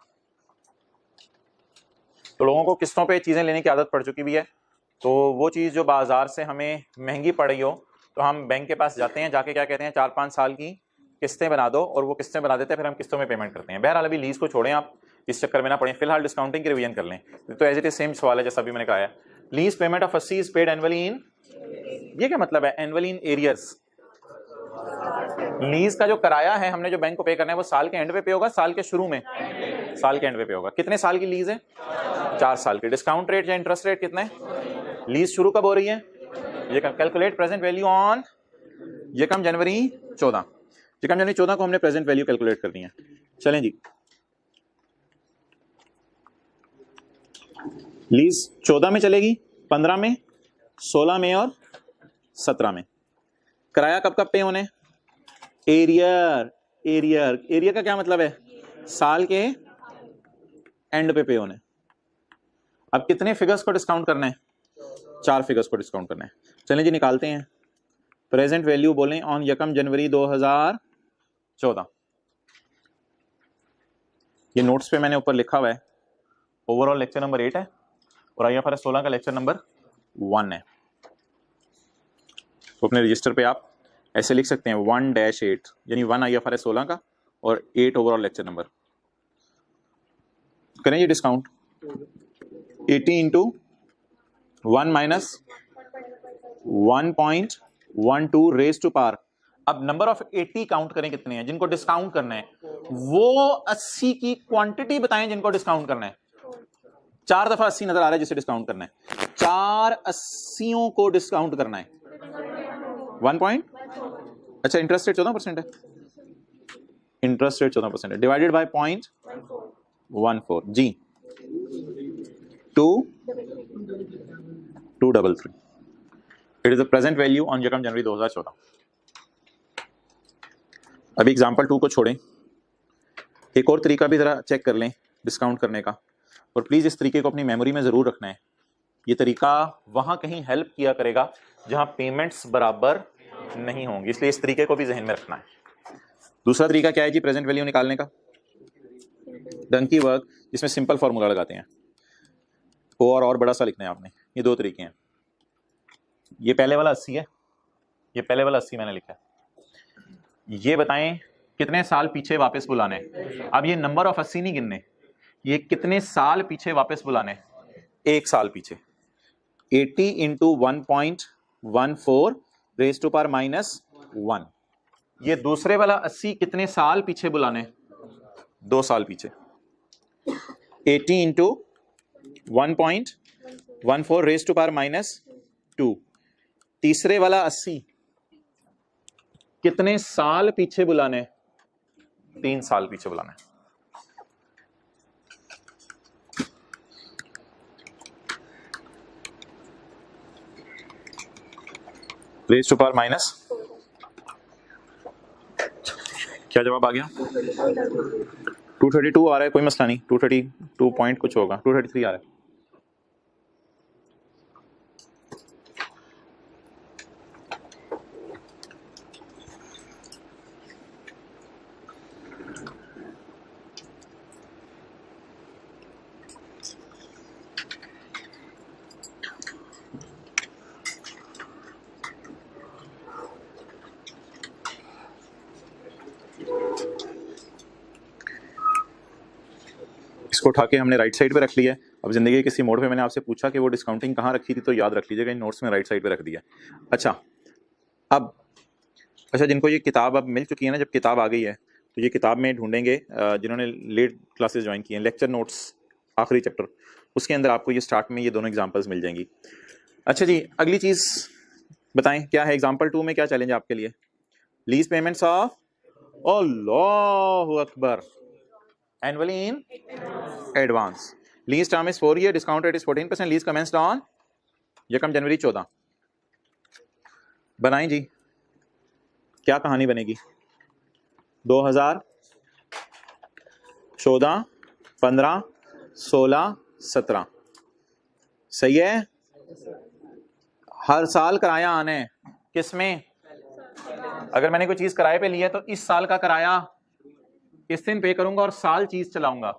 तो लोगों को किस्तों पे चीजें लेने की आदत पड़ चुकी भी है, तो वो चीज जो बाजार से हमें महंगी पड़ रही हो तो हम बैंक के पास जाते हैं, जाके क्या कहते हैं 4-5 साल की किस्तें बना दो, और वो किस्तें बना देते हैं, फिर हम किस्तों में पेमेंट करते हैं। बहरहाल अभी लीज को छोड़ें, आप इस चक्कर में ना पड़े, फिलहाल डिस्काउंटिंग की रिवीजन कर लें। तो एज इट इज सेम सवाल है जैसा अभी मैंने कहा है। Lease payment of 80 is paid annually इन, ये क्या मतलब है एनुअली इन एरियर्स? लीज का जो किराया है हमने जो बैंक को पे करना है वो साल के एंड पे होगा, साल के शुरू में? साल के एंड पे होगा। कितने साल की लीज है? 4 साल की। डिस्काउंट रेट या इंटरेस्ट रेट कितना है? लीज शुरू कब हो रही है? ये कैलकुलेट प्रेजेंट वैल्यू ऑन यकम जनवरी 14। यकम जनवरी 14 को हमने प्रेजेंट वैल्यू कैलकुलेट करनी है। चलें जी, लीज 14 में चलेगी, 15 में, 16 में और 17 में। किराया कब कब पे होने? एरियर। एरियर का क्या मतलब है? साल के एंड पे होने। अब कितने फिगर्स को डिस्काउंट करना है? 4 फिगर्स को डिस्काउंट करना है। चलें जी, निकालते हैं। प्रेजेंट वैल्यू बोलें ऑन यकम जनवरी 2014। ये नोट्स पे मैंने ऊपर लिखा हुआ है। ओवरऑल लेक्चर नंबर 8 है और IFRS 16 का लेक्चर नंबर 1 है। तो अपने रजिस्टर पे आप ऐसे लिख सकते हैं 1-8, यानी 1 IFRS 16 का और 8 ओवरऑल लेक्चर नंबर। करें ये discount 80 into 1 minus 1.12 raise to power. अब नंबर ऑफ 80 काउंट करें कितने हैं जिनको डिस्काउंट करना है, वो 80 की क्वांटिटी बताएं जिनको डिस्काउंट करना है। 4 दफा 80 नजर आ रहा है जिसे डिस्काउंट करना है, 4 80 को डिस्काउंट करना है। 1 पॉइंट, अच्छा इंटरेस्ट रेट 14% है, इंटरेस्ट रेट 14% है, डिवाइडेड बाय 0.14 जी 233। It is the present value on यकम जनवरी 2014। अभी एग्जांपल 2 को छोड़ें, एक और तरीका भी जरा चेक कर लें डिस्काउंट करने का, और प्लीज इस तरीके को अपनी मेमोरी में जरूर रखना है। ये तरीका वहां कहीं हेल्प किया करेगा जहां पेमेंट्स बराबर नहीं होंगी, इसलिए इस तरीके को भी जहन में रखना है। दूसरा तरीका क्या है जी प्रेजेंट वैल्यू निकालने का? डंकी वर्क, जिसमें सिंपल फॉर्मूला लगाते हैं, और बड़ा सा लिखना है आपने। ये 2 तरीके हैं। ये पहले वाला 80 है, ये पहले वाला 80 मैंने लिखा है। ये बताएं कितने साल पीछे वापस बुलाने। अब ये नंबर ऑफ 80 नहीं गिनने, ये कितने साल पीछे वापस बुलाने? 1 साल पीछे। 80 इंटू 1.14 रेज टू पावर -1। ये दूसरे वाला 80 कितने साल पीछे बुलाने? 2 साल पीछे। 80 इंटू 1.14 रेज टू पावर -2। तीसरे वाला 80 कितने साल पीछे बुलाने? 3 साल पीछे बुलाने। रेज टू पावर माइनस, क्या जवाब आ गया? 232 आ रहा है, कोई मसला नहीं, 232 पॉइंट कुछ होगा, 233 आ रहा है। इसको उठा के हमने राइट साइड पे रख लिया है। अब जिंदगी के किसी मोड़ पे मैंने आपसे पूछा कि वो डिस्काउंटिंग कहाँ रखी थी, तो याद रख लीजिएगा इन नोट्स में राइट साइड पे रख दिया। अच्छा जिनको ये किताब अब मिल चुकी है ना, जब किताब आ गई है तो ये किताब में ढूंढेंगे जिन्होंने लेट क्लासेस ज्वाइन की हैं, लेक्चर नोट्स आखिरी चैप्टर, उसके अंदर आपको ये स्टार्ट में ये दोनों एग्जांपल्स मिल जाएंगी। अच्छा जी, अगली चीज़ बताएं क्या है, एग्जाम्पल 2 में क्या चैलेंज है आपके लिए? लीज पेमेंट्स ऑफ अल्लाहु Akbar annually in advance. Lease term is 4 year, discount rate is 14%, lease commenced on 1 जनवरी 14। बनाएं जी, क्या कहानी बनेगी? 2014, 15, 16, 17, सही है। हर साल किराया आने किस में? अगर मैंने कोई चीज किराए पे ली है तो इस साल का किराया इस दिन पे करूंगा और साल चीज चलाऊंगा,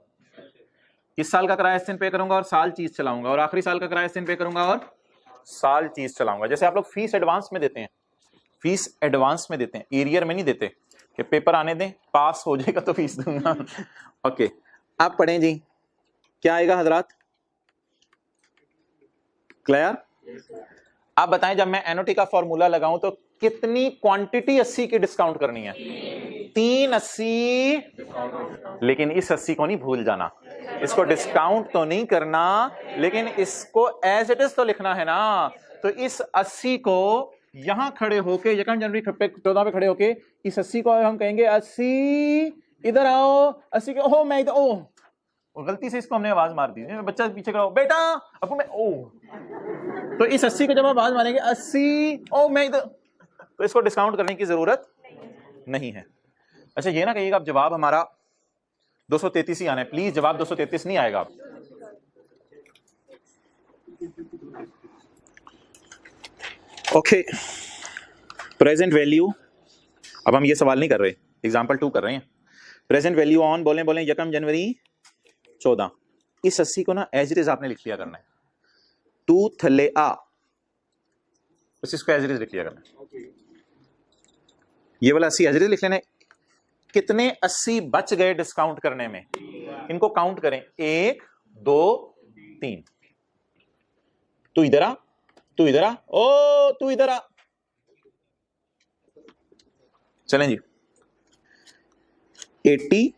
इस साल का किराया इस दिन पे करूंगा और साल चीज चलाऊंगा, और आखिरी साल का किराया इस दिन पे करूंगा और साल चीज चलाऊंगा। जैसे आप लोग फीस एडवांस में देते हैं, फीस एडवांस में देते हैं, एरियर में नहीं देते कि पेपर आने दें, पास हो जाएगा तो फीस दूंगा। ओके, आप पढ़ें जी, क्या आएगा हजरात? क्लियर? आप बताएं जब मैं एनओटी का फॉर्मूला लगाऊं तो कितनी क्वांटिटी 80 की डिस्काउंट करनी है? 3 80, लेकिन इस 80 को नहीं भूल जाना, इसको डिस्काउंट तो नहीं करना, लेकिन इसको एज इट इज तो लिखना है ना। तो इस 80 को यहां खड़े होके 1 जनवरी 14 पे खड़े होके इस 80 को हम कहेंगे 80 इधर आओ, 80 के ओह मैं इधर ओह, और गलती से इसको हमने आवाज मार दी, बच्चा पीछे खड़ा हो बेटा अब मैं ओह, तो इस 80 को जब आप आवाज मारेंगे 80 ओ मैं इधर, तो इसको डिस्काउंट करने की जरूरत नहीं है। अच्छा ये ना कहिएगा अब जवाब हमारा 233 ही आना है, प्लीज जवाब 233 नहीं आएगा। ओके, प्रेजेंट वैल्यू, अब हम ये सवाल नहीं कर रहे, एग्जांपल 2 कर रहे हैं। प्रेजेंट वैल्यू ऑन बोलें 1 जनवरी 14, इस 80 को ना एज इट इज आपने लिख लिया करना है, टू थले आ, बस इसको एज इट इज लिख लिया करना है। ये वाला 80 एज इट इज लिख लेना है। कितने 80 बच गए डिस्काउंट करने में, इनको काउंट करें, 1 2 3, तू इधर आ, तू इधर आ, ओ तू इधर आ, चलें जी। 80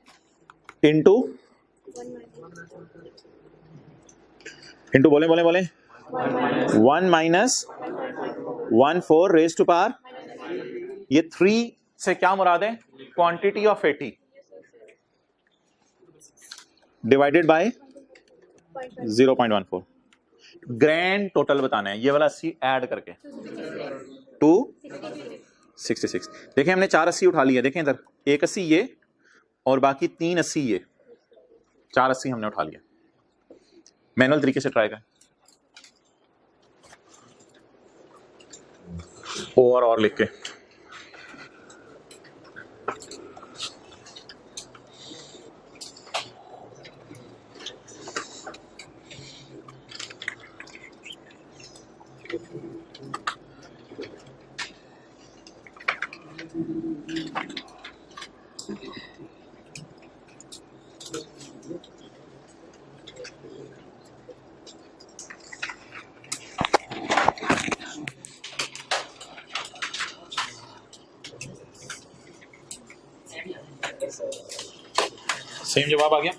इंटू बोले 1 माइनस 1 4 रेज टू पावर, ये 3 से क्या मुराद है? Quantity of 80 divided by 0.14, grand total बताना है, ये वाला 80 ऐड करके 266। देखें हमने 4 80 उठा लिया, देखें इधर 1 80 ये और बाकी 3 80 ये, 4 80 हमने उठा लिया। मैनुअल तरीके से ट्राई करें, और लिख के सेम जवाब आ गया।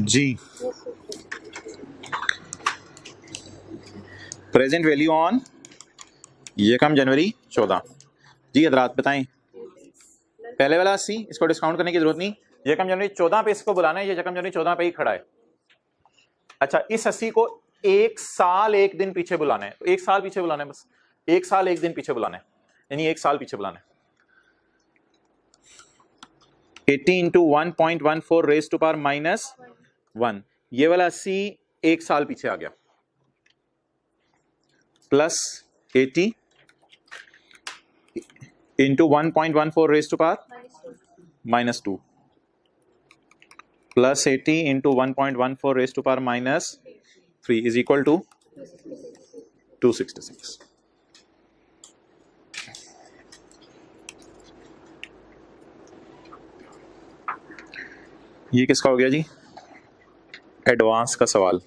जी, प्रेजेंट वैल्यू ऑन 1 जनवरी 14, जी हजरात बताएं। पहले वाला 80, इसको डिस्काउंट करने की जरूरत नहीं, 1 जनवरी 14 पे इसको बुलाना है, ये 1 जनवरी 14 पे ही खड़ा है, अच्छा, इस 80 को 1 साल 1 दिन पीछे बुलाना है, तो 1 साल पीछे बुलाना है, बस 1 साल 1 दिन पीछे बुलाना है, यानी 1 साल पीछे बुलाना है। 80 इंटू 1.14 रेज टू पावर -1, ये वाला 80 1 साल पीछे आ गया, plus 80 into 1.14 raise to power -2, plus 80 into 1.14 raise to power -3 is equal to 266। ये किसका हो गया जी? एडवांस का सवाल।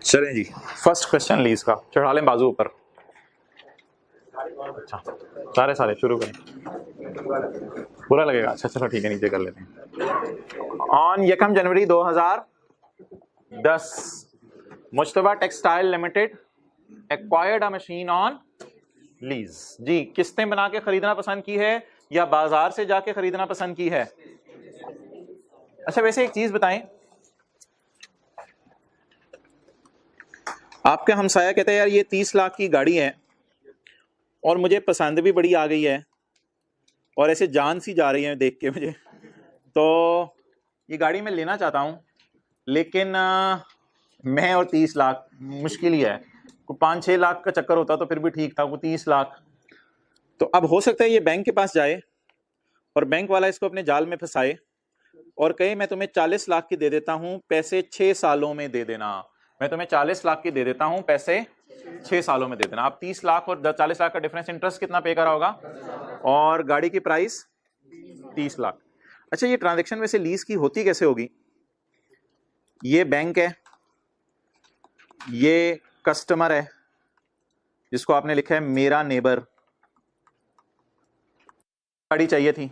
चलें जी, फर्स्ट क्वेश्चन लीज का, चढ़ा लें बाजू ऊपर। अच्छा, सारे शुरू करें, बुरा लगेगा? अच्छा चलो ठीक है, नीचे कर लेते हैं। On 1 January 2010 Mushtaba textile limited acquired a machine on lease. जी, किस्तें बना के खरीदना पसंद की है या बाजार से जाके खरीदना पसंद की है? अच्छा, वैसे एक चीज बताएं, आपके हमसाया कहते हैं यार ये 30 लाख की गाड़ी है और मुझे पसंद भी बड़ी आ गई है और ऐसे जान सी जा रही है देख के मुझे, तो ये गाड़ी मैं लेना चाहता हूं, लेकिन मैं और 30 लाख मुश्किल ही है। को 5-6 लाख का चक्कर होता तो फिर भी ठीक था, वो 30 लाख। तो अब हो सकता है ये बैंक के पास जाए और बैंक वाला इसको अपने जाल में फंसाए और कहे मैं तुम्हें 40 लाख की दे देता हूं, पैसे 6 सालों में दे देना। मैं तुम्हें 40 लाख की दे देता हूं, पैसे 6 सालों में दे देना। आप 30 लाख और 40 लाख का डिफरेंस इंटरेस्ट कितना पे करा होगा? और गाड़ी की प्राइस 30 लाख। अच्छा, ये ट्रांजैक्शन वैसे लीज की होती कैसे होगी? ये बैंक है, ये कस्टमर है जिसको आपने लिखा है मेरा नेबर, गाड़ी चाहिए थी,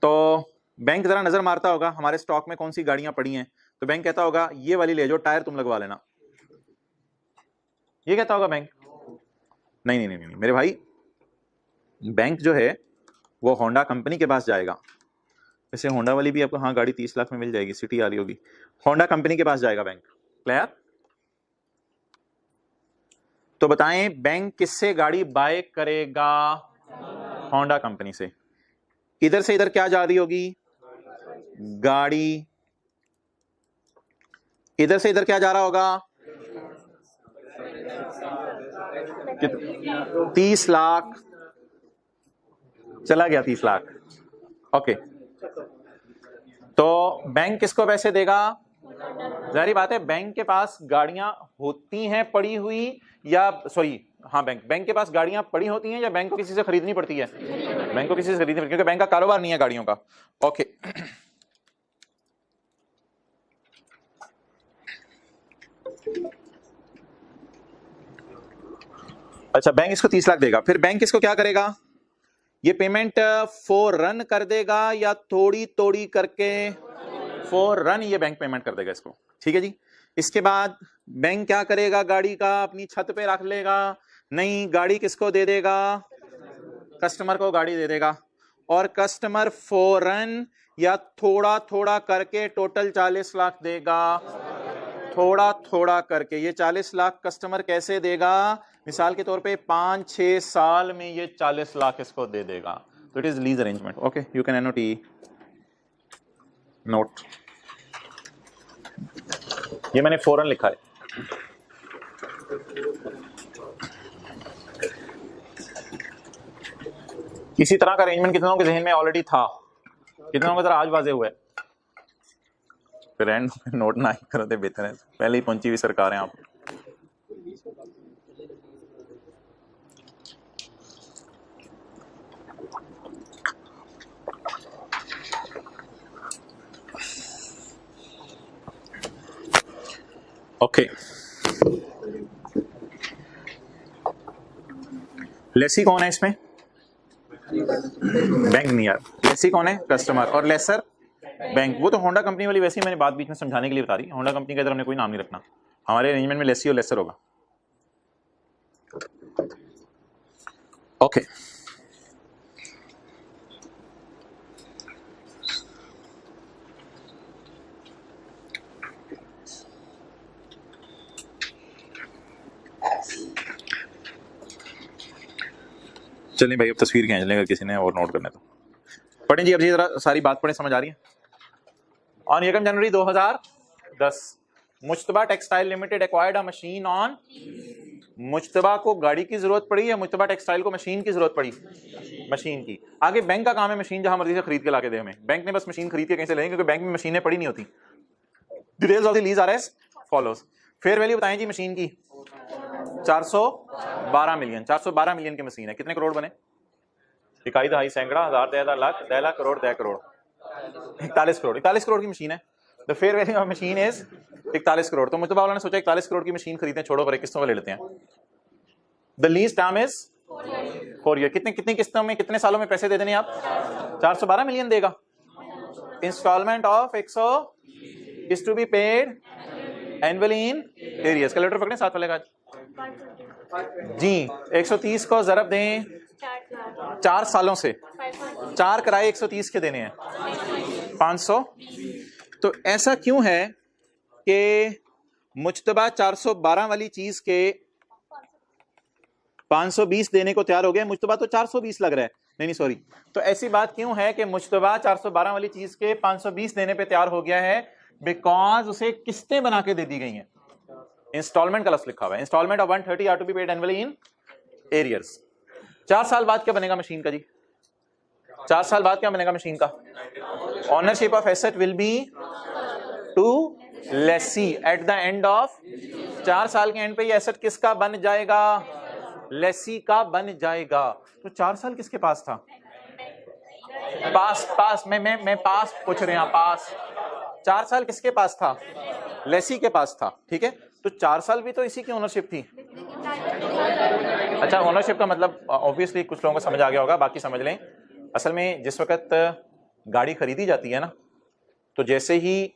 तो बैंक जरा नजर मारता होगा हमारे स्टॉक में कौन सी गाड़ियां पड़ी हैं, तो बैंक कहता होगा ये वाली ले जाओ, टायर तुम लगवा लेना। ये कहता होगा बैंक? नहीं नहीं नहीं मेरे भाई, बैंक जो है वो होंडा कंपनी के पास जाएगा। वैसे होंडा वाली भी आपको हाँ गाड़ी 30 लाख में मिल जाएगी, सिटी आ रही होगी। होंडा कंपनी के पास जाएगा बैंक। क्लियर? तो बताएं बैंक किससे गाड़ी बाय करेगा? होंडा कंपनी से। इधर से इधर क्या जा रही होगी? गाड़ी। इधर से इधर क्या जा रहा होगा? 30 लाख चला गया, 30 लाख। ओके, तो बैंक किसको पैसे देगा? जारी बात है, बैंक के पास गाड़ियां होती हैं पड़ी हुई, या सॉरी हाँ बैंक के पास गाड़ियां पड़ी होती हैं या बैंक को किसी से खरीदनी पड़ती है? बैंक को किसी से खरीदनी पड़ती है, क्योंकि बैंक का कारोबार नहीं है गाड़ियों का। ओके, अच्छा बैंक इसको 30 लाख देगा, फिर बैंक इसको क्या करेगा? ये पेमेंट फॉरन कर देगा या थोड़ी थोड़ी करके? फॉरन ये बैंक पेमेंट कर देगा इसको। ठीक है जी। इसके बाद बैंक क्या करेगा? गाड़ी का अपनी छत पे रख लेगा? नहीं, गाड़ी किसको दे देगा? कस्टमर को गाड़ी दे देगा। और कस्टमर फॉरन या थोड़ा थोड़ा करके टोटल 40 लाख देगा? थोड़ा थोड़ा करके। ये 40 लाख कस्टमर कैसे देगा? मिसाल के तौर पे 5-6 साल में ये 40 लाख इसको दे देगा। तो it is lease arrangement. Okay, you can एनोट नोट। ये मैंने फौरन लिखा है। इसी तरह का अरेंजमेंट कितनों के जहन में ऑलरेडी था? कितनों को जरा आज वाजे हुआ है? फिर एंड नोट ना ही करते बेहतर है, पहले ही पहुंची हुई सरकार है आप। ओके, लेसी कौन है इसमें? बैंक नहीं यार, लेसी कौन है? कस्टमर। और लेसर बैंक। वो तो होंडा कंपनी वाली वैसे ही मैंने बात बीच में समझाने के लिए बता दी। होंडा कंपनी का इधर हमने कोई नाम नहीं रखना, हमारे अरेंजमेंट में लेसी और लेसर होगा। ओके चलिए भाई, अब तस्वीर खींच लें अगर किसी ने और नोट करना तो। पढ़ें जी, अब जी जरा सारी बात पढ़ें, समझ आ रही है। On 1 January 2010 Mushtaba textile limited acquired a machine on. Mushtaba को गाड़ी की जरूरत पड़ी या मुश्तबा टेक्सटाइल को मशीन की जरूरत पड़ी? मशीन की। आगे बैंक का काम है मशीन जहां मर्जी से खरीद के लाके दे हमें। बैंक ने बस मशीन खरीद के कहीं से लेंगे क्योंकि बैंक में मशीनें पड़ी नहीं होती। Details of the lease are as follows. Fair value बताएं जी मशीन की 412 मिलियन। 412 मिलियन की मशीन है। कितने करोड़ बने? इकाई, दहाई, सैकड़ा, हजार, 10 लाख, 10 लाख, करोड़, 10 करोड़, 41 करोड़। 41 करोड़ की मशीन है। The fair value of machine is 41 crore. तो मुतबा वाला ने सोचा 41 करोड़ की मशीन खरीदते हैं, छोड़ो पर किस्तों में ले लेते हैं। The lease term is 4 year. कितनी किस्तों में, कितने सालों में पैसे दे देने आप? 412 मिलियन देगा। Instalment of 100 is to be paid annually in arrears. Calculator पकड़े साथ वाले का जी। 130 को जरब दें 4 सालों से, 4 किराए 130 के देने हैं 500। तो ऐसा क्यों है कि मुश्तबा 412 वाली चीज के 520 देने को तैयार हो गया? मुश्तबा तो 420 लग रहा है। नहीं सॉरी। तो ऐसी बात क्यों है कि मुश्तबा 412 वाली चीज के 520 देने पे तैयार हो गया है? बिकॉज उसे किस्तें बना के दे दी गई हैं। इंस्टॉलमेंट का लफ्ज लिखा हुआ है। Instalment of 130 are to be paid annually in arrears. 4 साल बाद क्या बनेगा मशीन का जी? 4 साल बाद क्या बनेगा मशीन का? Ownership of asset will be to lessee at the end of. 4 साल के एंड पे ये एसेट किसका बन जाएगा? लेसी का बन जाएगा। तो 4 साल किसके पास था? पास मैं पास पूछ रहे हैं। पास 4 साल किसके पास था? लेसी के पास था। ठीक है, तो 4 साल भी तो इसी की ओनरशिप थी। अच्छा, ओनरशिप का मतलब ऑब्वियसली कुछ लोगों को समझ आ गया होगा, बाकी समझ लें। असल में जिस वक्त गाड़ी खरीदी जाती है ना, तो जैसे ही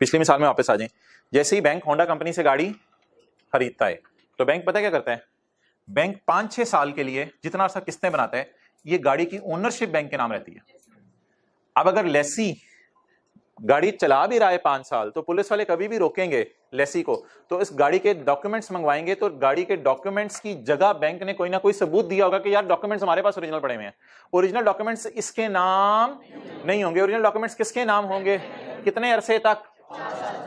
पिछली मिसाल में वापस आ जाएं, जैसे ही बैंक होंडा कंपनी से गाड़ी खरीदता है तो बैंक पता क्या करता है? बैंक 5-6 साल के लिए जितना सा किस्तें बनाता है, ये गाड़ी की ओनरशिप बैंक के नाम रहती है। अब अगर लेसी गाड़ी चला भी रहा है 5 साल, तो पुलिस वाले कभी भी रोकेंगे लेसी को, तो इस गाड़ी के डॉक्यूमेंट्स मंगवाएंगे, तो गाड़ी के डॉक्यूमेंट्स की जगह बैंक ने कोई ना कोई सबूत दिया होगा कि यार डॉक्यूमेंट्स हमारे पास ओरिजिनल पड़े हुए हैं। ओरिजिनल डॉक्यूमेंट्स इसके नाम नहीं होंगे। ओरिजिनल डॉक्यूमेंट्स किसके नाम होंगे? कितने अरसे तक?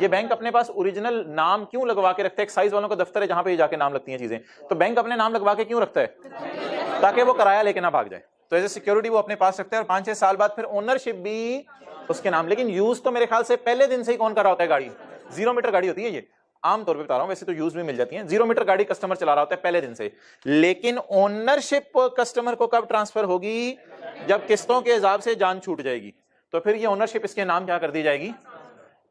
ये बैंक अपने पास ओरिजिनल नाम क्यों लगवा के रखता है? एक्साइज वालों का दफ्तर है जहां पे जाके नाम लगती हैं चीजें, तो बैंक अपने नाम लगवा के क्यों रखता है? ताकि वो किराया लेके ना भाग जाए। तो एज ए सिक्योरिटी वो अपने पास रखता है, और 5-6 साल बाद फिर ओनरशिप भी उसके नाम। लेकिन यूज तो मेरे ख्याल से पहले दिन से ही कौन कर रहा होता है? गाड़ी 0 मीटर गाड़ी होती है ये, आमतौर पे बता रहा हूं, वैसे तो यूज भी मिल जाती है। 0 मीटर गाड़ी कस्टमर चला रहा होता है पहले दिन से। लेकिन ओनरशिप कस्टमर को कब ट्रांसफर होगी? जब किस्तों के हिसाब से जान छूट जाएगी, तो फिर ये ओनरशिप इसके नाम क्या कर दी जाएगी?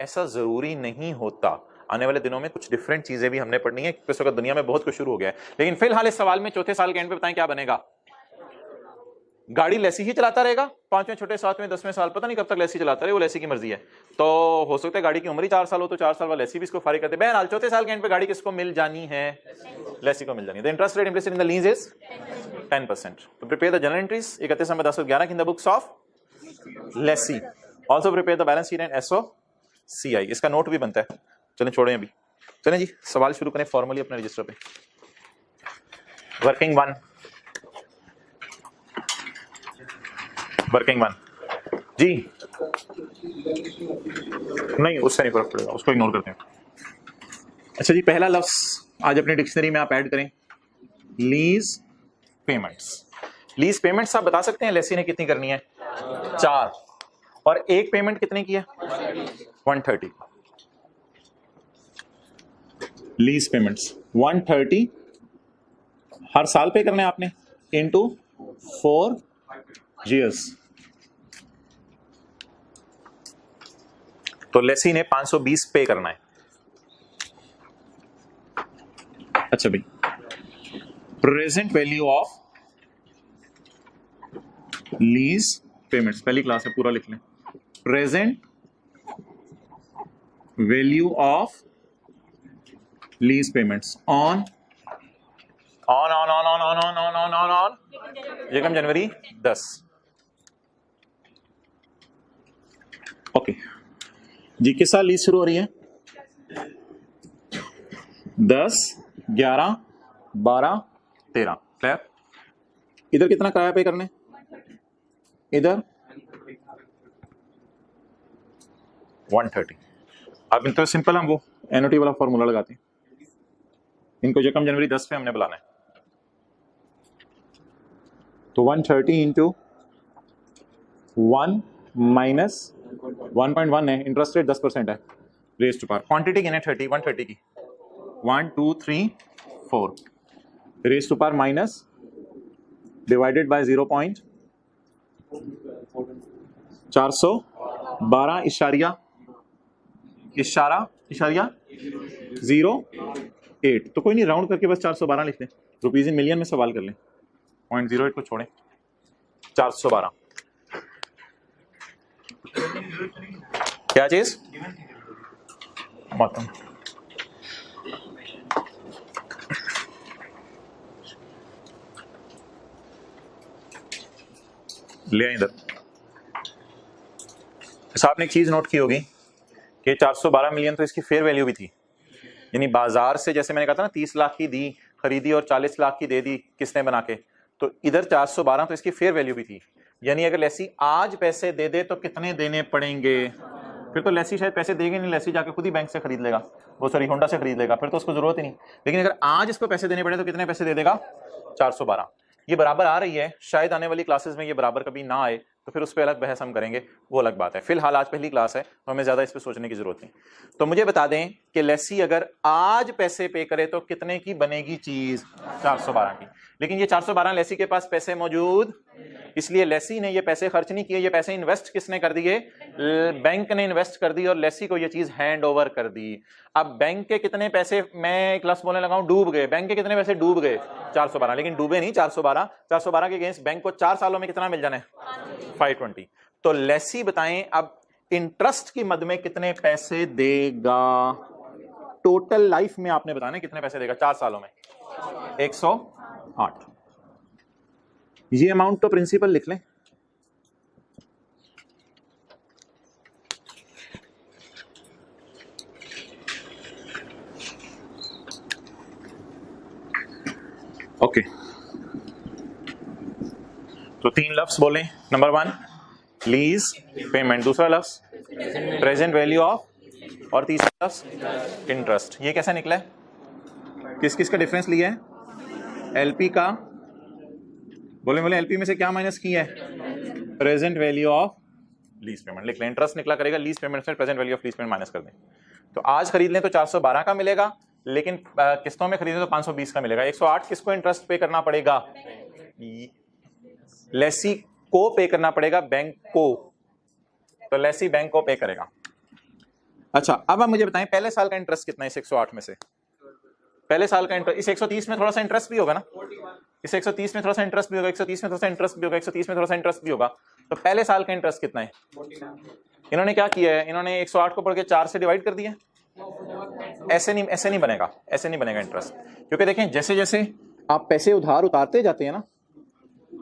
ऐसा जरूरी नहीं होता। आने वाले दिनों में कुछ डिफरेंट चीजें भी हमने पढ़नी है। इस वक्त दुनिया में बहुत कुछ शुरू हो गया है, लेकिन फिलहाल इस सवाल में चौथे साल के एंड पे बताएं क्या बनेगा? गाड़ी लेसी ही चलाता रहेगा 5वें, छठे, 7वें, 10वें साल, पता नहीं कब तक लेसी चलाता रहे, वो लेसी की मर्जी है। तो हो सकता है गाड़ी की उम्र ही 4 साल हो, तो 4 साल वाला लेसी भी इसको फारिग करते। बहरहाल चौथे साल के एंड पे गाड़ी किसको मिल जानी है? लेसी को मिल जानी है। The interest rate implicit in the lease is 10%. तो prepare the journal entries 31 November 2011 in the books of Lesi. Also prepare the balance sheet and SOCI। इसका नोट भी बनता है। चलें छोड़ें अभी, चलें जी सवाल शुरू करें फॉर्मली अपने रजिस्टर पे। वर्किंग वन जी, नहीं उससे नहीं फर्क पड़ेगा, उसको इग्नोर करते हैं। अच्छा जी, पहला लफ्ज आज अपनी डिक्शनरी में आप ऐड करें, लीज पेमेंट्स। लीज पेमेंट्स आप बता सकते हैं लेसी ने कितनी करनी है? 4, और एक पेमेंट कितने की है? 130। लीज पेमेंट्स 130 हर साल पे करने आपने, इनटू 4 years। तो लेसी ने 520 पे करना है। अच्छा भाई, present value of lease payments, पहली क्लास है, पूरा लिख लें। Present value of lease payments on Ekam January 10। Okay जी, किस साल लीज शुरू हो रही है? 10, 11, 12, 13। क्लियर? इधर कितना किराया पे करने? इधर 130। अब तो सिंपल हम वो एनओटी वाला फॉर्मूला लगाते हैं। इनको यकम जनवरी 10 पे हमने बुलाना है, तो 130 इंटू 1 माइनस 1.1 है, इंटरेस्ट रेट 10% है, रेज टू पावर। क्वांटिटी कितने? 30, 130 की 1 2 3 4 raise to power minus divided by 0.412 इशारिया 08। तो कोई नहीं, राउंड करके बस 412 लिख लें। रुपीज इन मिलियन में सवाल कर लें, 0.08 को छोड़ें, 412। क्या चीज? मतलब ले इधर। आपने एक चीज नोट की होगी कि 412 मिलियन तो इसकी फेयर वैल्यू भी थी, यानी बाजार से, जैसे मैंने कहा था ना, 30 लाख की दी खरीदी और 40 लाख की दे दी किसने बना के, तो इधर 412 तो इसकी फेयर वैल्यू भी थी। यानी अगर लेसी आज पैसे दे दे तो कितने देने पड़ेंगे? फिर तो लेसी शायद पैसे देगी नहीं, लेसी जाके खुद ही बैंक से खरीद लेगा, वो सॉरी होंडा से खरीद लेगा, फिर तो उसको जरूरत ही नहीं। लेकिन अगर आज इसको पैसे देने पड़े तो कितने पैसे दे देगा? 412। ये बराबर आ रही है, शायद आने वाली क्लासेस में ये बराबर कभी ना आए, तो फिर उस पर अलग बहस हम करेंगे, वो अलग बात है। फिलहाल आज पहली क्लास है तो हमें ज्यादा इस पर सोचने की जरूरत नहीं। तो मुझे बता दें कि लेसी अगर आज पैसे पे करे तो कितने की बनेगी चीज? 412 की। लेकिन ये 412 लेसी के पास पैसे मौजूद, इसलिए लेसी ने ये पैसे खर्च नहीं किए, ये पैसे इन्वेस्ट किसने कर दिए? बैंक ने इन्वेस्ट कर दी और लेसी को ये चीज हैंड ओवर कर दी। अब बैंक के कितने पैसे, मैं क्लास बोलने लगा हूं, डूब गए। बैंक के कितने पैसे डूब गए? 412। लेकिन डूबे नहीं 412। 412 के अगेंस्ट बैंक को 4 सालों में कितना मिल जाना है? 520। तो लेसी बताएं अब इंटरेस्ट की मद में कितने पैसे देगा? टोटल लाइफ में आपने बताना कितने पैसे देगा 4 सालों में? 108। ये अमाउंट तो प्रिंसिपल लिख लें। ओके तो 3 लफ्ज बोले। नंबर 1 लीज पेमेंट, दूसरा लफ्ज प्रेजेंट वैल्यू ऑफ, और तीसरा लफ्ज इंटरेस्ट। ये कैसे निकला है? किस किस का डिफरेंस लिया है? एलपी का, बोले एलपी में से क्या माइनस किया है? Present value of lease payment. लिख लें, इंटरेस्ट निकला करेगा, लीज पेमेंट से present value of lease payment minus कर दें। तो आज खरीद लें तो 412 का मिलेगा, लेकिन किस्तों में खरीदें तो 520 का मिलेगा। 108 किसको इंटरेस्ट पे करना पड़ेगा? लेसी को पे करना पड़ेगा, बैंक को। तो लेसी बैंक को पे करेगा। अच्छा, अब आप मुझे बताएं पहले साल का इंटरेस्ट कितना है इस 108 में से? पहले साल का इंटरेस्ट, इस 130 में थोड़ा सा इंटरेस्ट भी होगा ना, इस 130 में थोड़ा सा इंटरेस्ट भी होगा, 130 में थोड़ा सा इंटरेस्ट भी होगा, 130 में थोड़ा सा इंटरेस्ट भी होगा। तो पहले साल का इंटरेस्ट कितना है? इन्होंने क्या किया है? इन्होंने 108 को पढ़ के 4 से डिवाइड कर दिया। ऐसे नहीं बनेगा, ऐसे नहीं बनेगा इंटरेस्ट। क्योंकि देखें, जैसे जैसे आप पैसे उधार उतारते जाते हैं ना,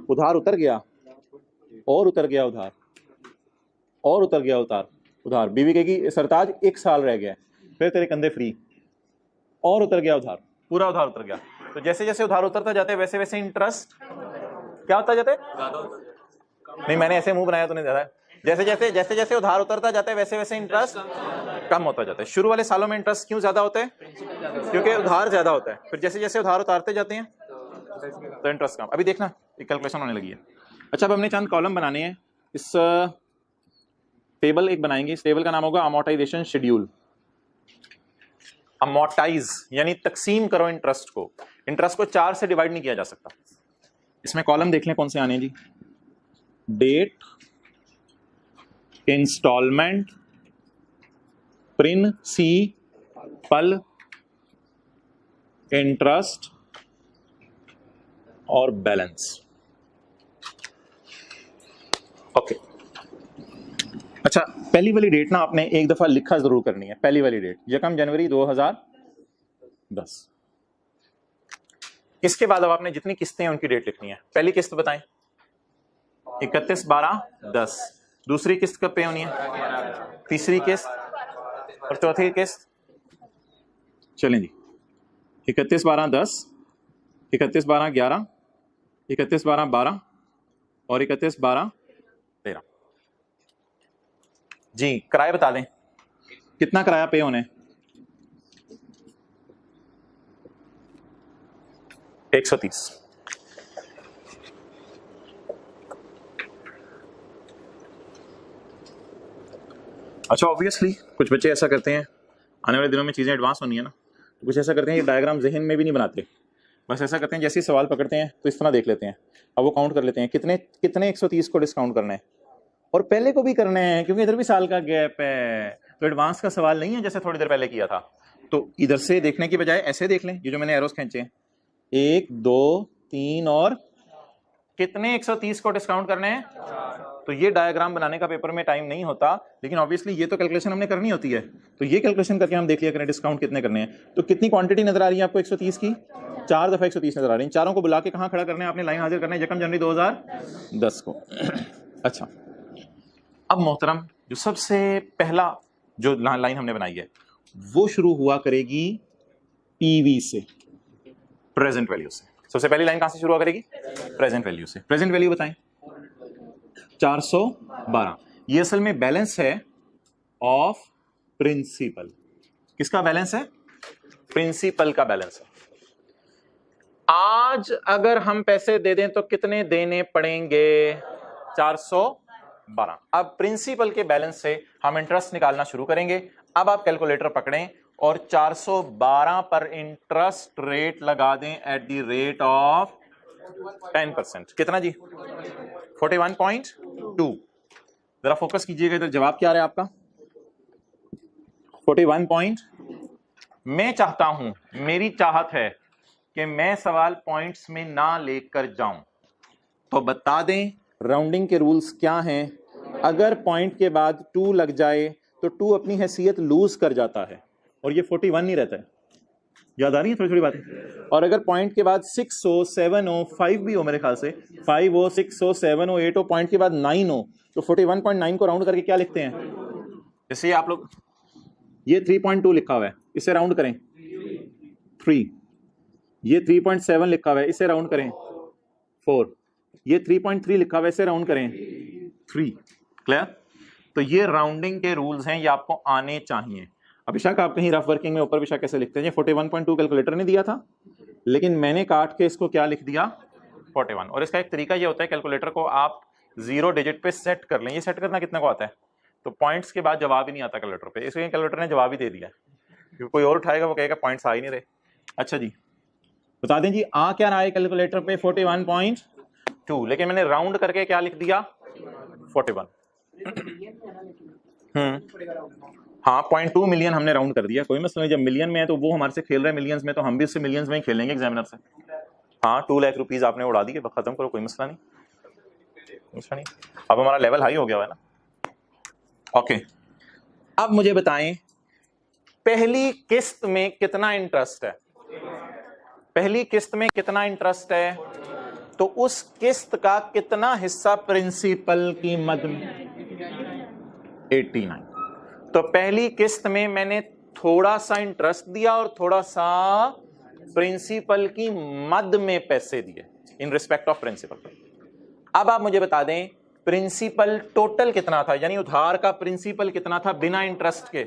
उधार उतर गया और उतर गया उधार, और उतर गया उधार। बीवी कहेगी सरताज 1 साल रह गया, फिर तेरे कंधे फ्री, और उतर गया उधार, पूरा उधार उतर गया। तो जैसे जैसे उधार उतरता जाता है वैसे वैसे इंटरेस्ट क्या होता जाता है? नहीं, मैंने ऐसे मुंह बनाया तो नहीं ज्यादा। जैसे जैसे उधार उतरता जाता है वैसे वैसे इंटरेस्ट कम होता जाता है। शुरू वाले सालों में इंटरेस्ट क्यों ज्यादा होता है? क्योंकि उधार ज्यादा होता है। फिर जैसे जैसे उधार उतारते जाते हैं तो इंटरेस्ट कम। अभी देखना एक कैलकुलेशन होने लगी है। अच्छा, अब हमने चंद कॉलम बनाने हैं। इस टेबल एक बनाएंगे, इस टेबल का नाम होगा अमोर्टाइजेशन शेड्यूल। अमोर्टाइज यानी तकसीम करो इंटरेस्ट को। इंटरेस्ट को 4 से डिवाइड नहीं किया जा सकता। इसमें कॉलम देख लें कौन से आने जी। डेट, इंस्टॉलमेंट, प्रिंसिपल, इंटरेस्ट और बैलेंस। ओके अच्छा, पहली वाली डेट ना आपने एक दफा लिखा जरूर करनी है। पहली वाली डेट 1 जनवरी 2010। इसके बाद अब आपने जितनी किस्तें हैं उनकी डेट लिखनी है। पहली किस्त बताएं। 31/12/10। दूसरी किस्त कब पे होनी है? तीसरी किस्त और चौथी किस्त। चलें जी, 31/12/10, 31/12/11, 31/12/12 और 31/12/13। जी किराए बता दें, कितना किराया पे होने? 130। अच्छा, ऑब्वियसली कुछ बच्चे ऐसा करते हैं, आने वाले दिनों में चीजें एडवांस होनी है ना, तो कुछ ऐसा करते हैं ये डायग्राम जहन में भी नहीं बनाते, बस ऐसा करते हैं जैसे ही सवाल पकड़ते हैं तो इस तरह देख लेते हैं। अब वो काउंट कर लेते हैं कितने कितने 130 को डिस्काउंट करना है और पहले को भी करना है, क्योंकि इधर भी साल का गैप है, तो एडवांस का सवाल नहीं है जैसे थोड़ी देर पहले किया था। तो इधर से देखने की बजाय ऐसे देख लें, ये जो मैंने एरोस खींचे हैं, 1 2 3 और कितने 130 को डिस्काउंट करने हैं। तो ये डायग्राम बनाने का पेपर में टाइम नहीं होता, लेकिन ऑब्वियसली ये तो कैलकुलेशन हमने करनी होती है, तो ये कैलकुलेशन करके हम देख लिया करें डिस्काउंट कितने करने हैं। तो कितनी क्वांटिटी नजर आ रही है आपको 130 की? 4 दफा 130 नजर आ रही है। चारों को बुला के कहां खड़ा करना है आपने? लाइन हाजिर करना है 1 जनवरी 2010 को। अच्छा, अब मोहतरम जो सबसे पहला जो लाइन हमने बनाई है वो शुरू हुआ करेगी पीवी से, प्रेजेंट वैल्यू से। सबसे पहली लाइन कहां से शुरू हुआ करेगी? प्रेजेंट वैल्यू से। प्रेजेंट वैल्यू बताएं। 412। ये असल में बैलेंस है ऑफ प्रिंसिपल। किसका बैलेंस है? प्रिंसिपल का बैलेंस है। आज अगर हम पैसे दे दें तो कितने देने पड़ेंगे? 412। अब प्रिंसिपल के बैलेंस से हम इंटरेस्ट निकालना शुरू करेंगे। अब आप कैलकुलेटर पकड़ें और 412 पर इंटरेस्ट रेट लगा दें एट द रेट ऑफ 10%। कितना जी? 41.2। जरा फोकस कीजिएगा इधर, जवाब क्या आ रहा है आपका? 41 मैं चाहता हूं, मेरी चाहत है कि मैं सवाल पॉइंट्स में ना लेकर जाऊं, तो बता दें राउंडिंग के रूल्स क्या हैं। अगर पॉइंट के बाद 2 लग जाए तो 2 अपनी हैसियत लूज कर जाता है और ये 41 नहीं रहता है। याद आ रही है थोड़ी थोड़ी बातें? और अगर पॉइंट के बाद 6 हो, 7 हो, 5 भी हो, मेरे ख्याल से 5 हो, 6 हो, 7 हो, 8 हो, पॉइंट के बाद 9 हो, तो 41.9 को राउंड करके क्या लिखते हैं? जैसे आप लोग ये 3.2 लिखा हुआ है, इसे राउंड करें 3। ये 3.7 लिखा हुआ है, इसे राउंड करें 4। ये 3.3 लिखा हुआ है, इसे राउंड करें 3। क्लियर? तो ये राउंडिंग के रूल्स हैं, ये आपको आने चाहिए। अभिषेक आप कहीं रफ वर्किंग में ऊपर भी कैसे लिखते हैं? 41.2 कैलकुलेटर ने दिया था, लेकिन मैंने काट के इसको क्या लिख दिया? 41। और इसका एक तरीका ये होता है, कैलकुलेटर को आप 0 डिजिट पे सेट कर लें। ये सेट करना कितने को आता है? तो पॉइंट्स के बाद जवाब ही नहीं आता कैलकुलेटर पे, इसलिए कैलकुलेटर ने जवाब ही दे दिया, क्योंकि कोई और उठाएगा वो कहेगा पॉइंट्स आ ही नहीं रहे। अच्छा जी, बता दें जी आ क्या रहा है कैलकुलेटर पे? 41.2, लेकिन मैंने राउंड करके क्या लिख दिया? 41। हाँ, 0.2 मिलियन हमने राउंड कर दिया, कोई मसला नहीं। जब मिलियन में है तो वो हमारे से खेल रहा है मिलियंस में, तो हम भी उससे मिलियंस में ही खेलेंगे एग्जामिनर से। हाँ, 2 लाख रुपीज आपने उड़ा दिए, खत्म करो, कोई मसला नहीं, मसला नहीं। अब हमारा लेवल हाई हो गया है ना। ओके, अब मुझे बताएं पहली किस्त में कितना इंटरेस्ट है? पहली किस्त में कितना इंटरेस्ट है? तो उस किस्त का कितना हिस्सा प्रिंसिपल की मद में? 89। तो पहली किस्त में मैंने थोड़ा सा इंटरेस्ट दिया और थोड़ा सा प्रिंसिपल की मद में पैसे दिए इन रिस्पेक्ट ऑफ प्रिंसिपल। अब आप मुझे बता दें प्रिंसिपल टोटल कितना था, यानी उधार का प्रिंसिपल कितना था बिना इंटरेस्ट के?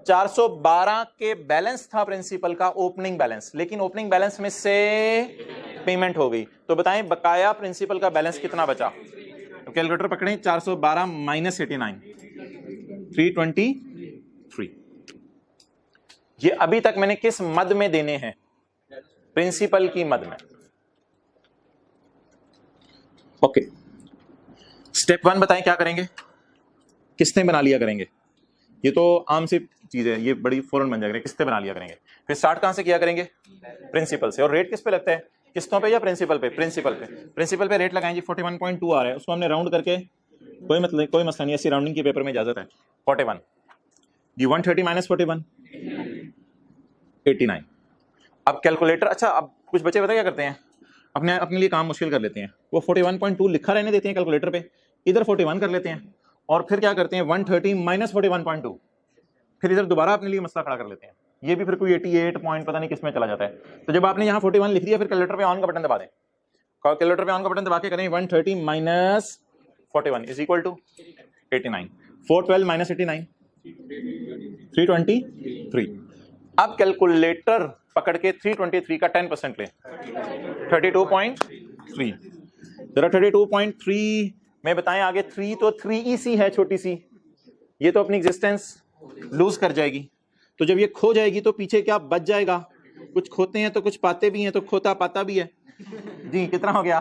412 के बैलेंस था प्रिंसिपल का, ओपनिंग बैलेंस, लेकिन ओपनिंग बैलेंस में से पेमेंट हो गई। तो बताएं बकाया प्रिंसिपल का बैलेंस कितना बचा? तो कैलकुलेटर पकड़ें, 412 माइनस 89, 323। ये अभी तक मैंने किस मद में देने हैं? प्रिंसिपल की मद में। ओके, स्टेप 1 बताएं क्या करेंगे? किस्तें बना लिया करेंगे। ये तो आम सी चीज है, ये बड़ी फौरन बन जाएगी, किस्तें बना लिया करेंगे। फिर स्टार्ट कहां से किया करेंगे? प्रिंसिपल से। और रेट किस पे लगता है? किस्तों पे या प्रिंसिपल पे? प्रिंसिपल पे। प्रिंसिपल पे रेट लगाएंगे, 41.2 आ रहा है, उसको हमने राउंड करके कोई मतलब कोई मसला नहीं, ऐसी राउंडिंग के पेपर में इजाजत है। 41 जी, 130 माइनस 41 89। अब कैलकुलेटर, अच्छा अब कुछ बच्चे पता क्या करते हैं, अपने लिए काम मुश्किल कर लेते हैं। वो 41.2 लिखा रहने देते हैं कैलकुलेटर पे, इधर 41 कर लेते हैं और फिर क्या करते हैं 130 माइनस 41.2, फिर इधर दोबारा अपने लिए मसला खड़ा कर लेते हैं। ये भी फिर कोई 88 पॉइंट पता नहीं किस में चला जाता है। तो जब आपने यहाँ 41 लिख दिया, फिर कैलकुलेटर पे ऑन का बटन दबा दें, कैलकुलेटर पे ऑन का बटन दबा के करें 130 minus 41 is equal to 89, 412 minus 89 323। अब कैलकुलेटर पकड़ के 323 का 10% ले, 32.3। जरा 32.3 में बताएं आगे, 3 तो 3EC है छोटी सी, ये तो अपनी एग्जिस्टेंस लूज कर जाएगी। तो जब ये खो जाएगी तो पीछे क्या बच जाएगा, कुछ खोते हैं तो कुछ पाते भी हैं, तो खोता पाता भी है जी। कितना हो गया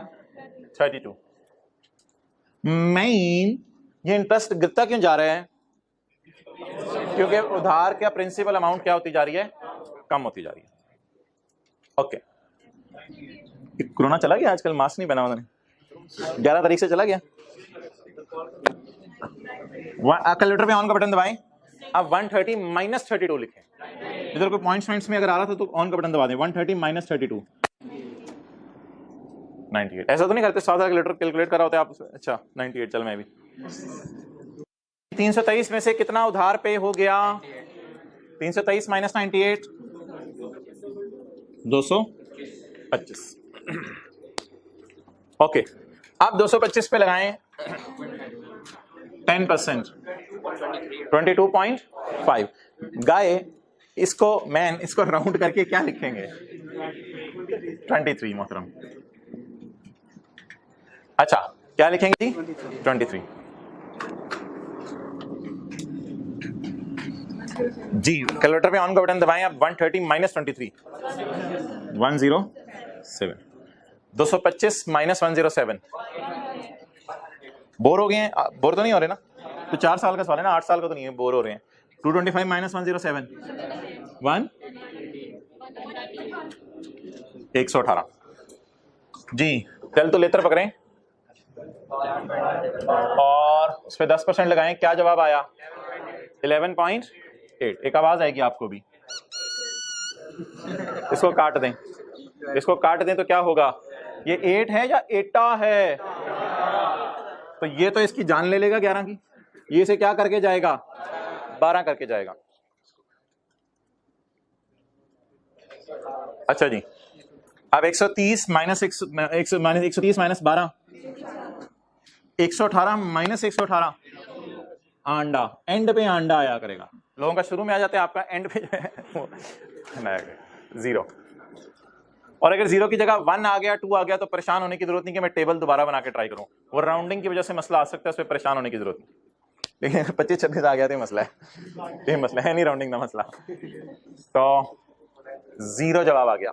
32। मेन ये इंटरेस्ट गिरता क्यों जा रहा है, क्योंकि उधार का प्रिंसिपल अमाउंट क्या होती जा रही है, कम होती जा रही है। ओके, कोरोना चला गया आजकल, मास्क नहीं पहना उन्होंने, 11 तारीख से चला गया। कैलकुलेटर पे ऑन का बटन दबाएं, अब 130 माइनस 32 लिखें। इधर कोई पॉइंट्स में अगर आ रहा था तो ऑन का बटन दबा दें, 130 माइनस 32 98। ऐसा तो नहीं करते, सादा कैलकुलेट करा होता है आप। अच्छा 98, चल मैं भी 323 में से कितना उधार पे हो गया, 323 माइनस 98 225। ओके, आप 225 पे लगाएं 10% 22.5। गाय इसको मैन इसको राउंड करके क्या लिखेंगे 23 मोहतरम। अच्छा क्या लिखेंगे जी 23 जी। कैलकुलेटर पे ऑन का बटन दबाएं आप, 130 माइनस 23 107, 225 माइनस 107। बोर हो गए हैं, बोर तो नहीं हो रहे ना, तो 4 साल का सवाल है ना, 8 साल का तो नहीं है, बोर हो रहे हैं। 225 माइनस 107 118 जी। कैलकुलेटर पकड़ें और उस पर 10% लगाएं, क्या जवाब आया 11.8। एक आवाज आएगी आपको भी, इसको काट दें, इसको काट दें तो क्या होगा, ये 8 है या 8 है, तो ये तो इसकी जान ले लेगा 11 की, ये इसे क्या करके जाएगा 12 करके जाएगा। अच्छा जी, अब 130 माइनस 130 माइनस 12 118 माइनस 118 आंडा, एंड पे आंडा आया करेगा। लोगों का शुरू में आ जाता है, आपका एंड पे जो है वो 0। और अगर 0 की जगह 1 आ गया 2 आ गया तो परेशान होने की जरूरत नहीं कि मैं टेबल दोबारा बना के ट्राई करूं, वो राउंडिंग की वजह से मसला आ सकता है, उसमें परेशान होने की जरूरत नहीं। लेकिन 25-26 आ गया तो मसला है, ये मसला है नहीं राउंडिंग का मसला। तो 0 जवाब आ गया।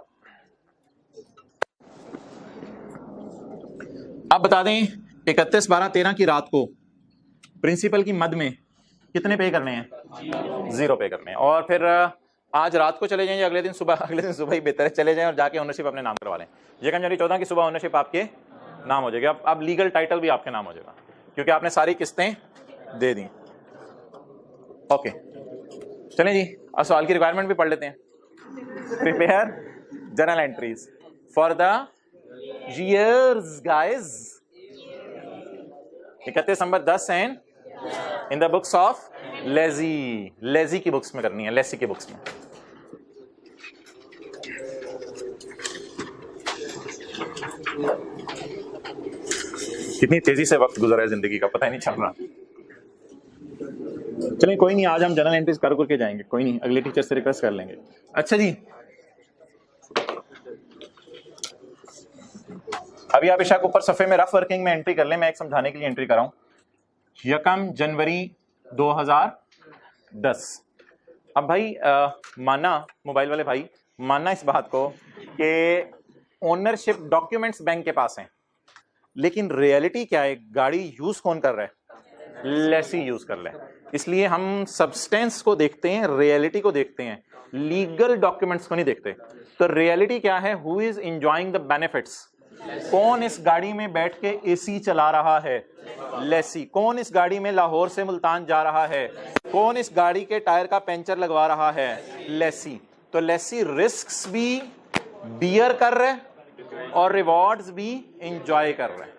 अब बता दें 31/12/13 की रात को प्रिंसिपल की मद में कितने पे करने हैं, 0 पे करने हैं। और फिर आज रात को चले जाएं या अगले दिन सुबह ही बेहतर है, चले जाएं और जाके ओनरशिप अपने नाम करवा लें। 1 जनवरी 14 की सुबह ओनरशिप आपके नाम हो जाएगी। अब लीगल टाइटल भी आपके नाम हो जाएगा क्योंकि आपने सारी किस्तें दे दी। ओके चलें जी, अब सवाल की रिक्वायरमेंट भी पढ़ लेते हैं। Prepare journal entries for the years guys, 31 December 10 and in the books of lazy की बुक्स में करनी है, लेसी की बुक्स में। कितनी तेजी से वक्त गुजरा है जिंदगी का, पता ही नहीं चल रहा। चलिए कोई नहीं, आज हम जनरल एंट्रीज कर करके जाएंगे, कोई नहीं, अगले टीचर से रिक्वेस्ट कर लेंगे। अच्छा जी, अभी आप इशा के ऊपर सफे में रफ वर्किंग में एंट्री कर लें, मैं एक समझाने के लिए एंट्री कर रहा हूं। 1 जनवरी 2010। अब भाई माना, मोबाइल वाले भाई माना इस बात को कि ओनरशिप डॉक्यूमेंट्स बैंक के पास हैं, लेकिन रियलिटी क्या है, गाड़ी यूज कौन कर रहा है, लेसी यूज कर रहा है। इसलिए हम सब्सटेंस को देखते हैं, रियलिटी को देखते हैं, लीगल डॉक्यूमेंट्स को नहीं देखते। तो रियलिटी क्या है, who is enjoying the benefits, कौन इस गाड़ी में बैठ के एसी चला रहा है? लेसी। कौन इस गाड़ी में लाहौर से मुल्तान जा रहा है? कौन इस गाड़ी के टायर का पंचर लगवा रहा है? लेसी। तो लेसी रिस्क्स भी बियर कर रहे हैं और रिवॉर्ड्स भी इंजॉय कर रहे हैं।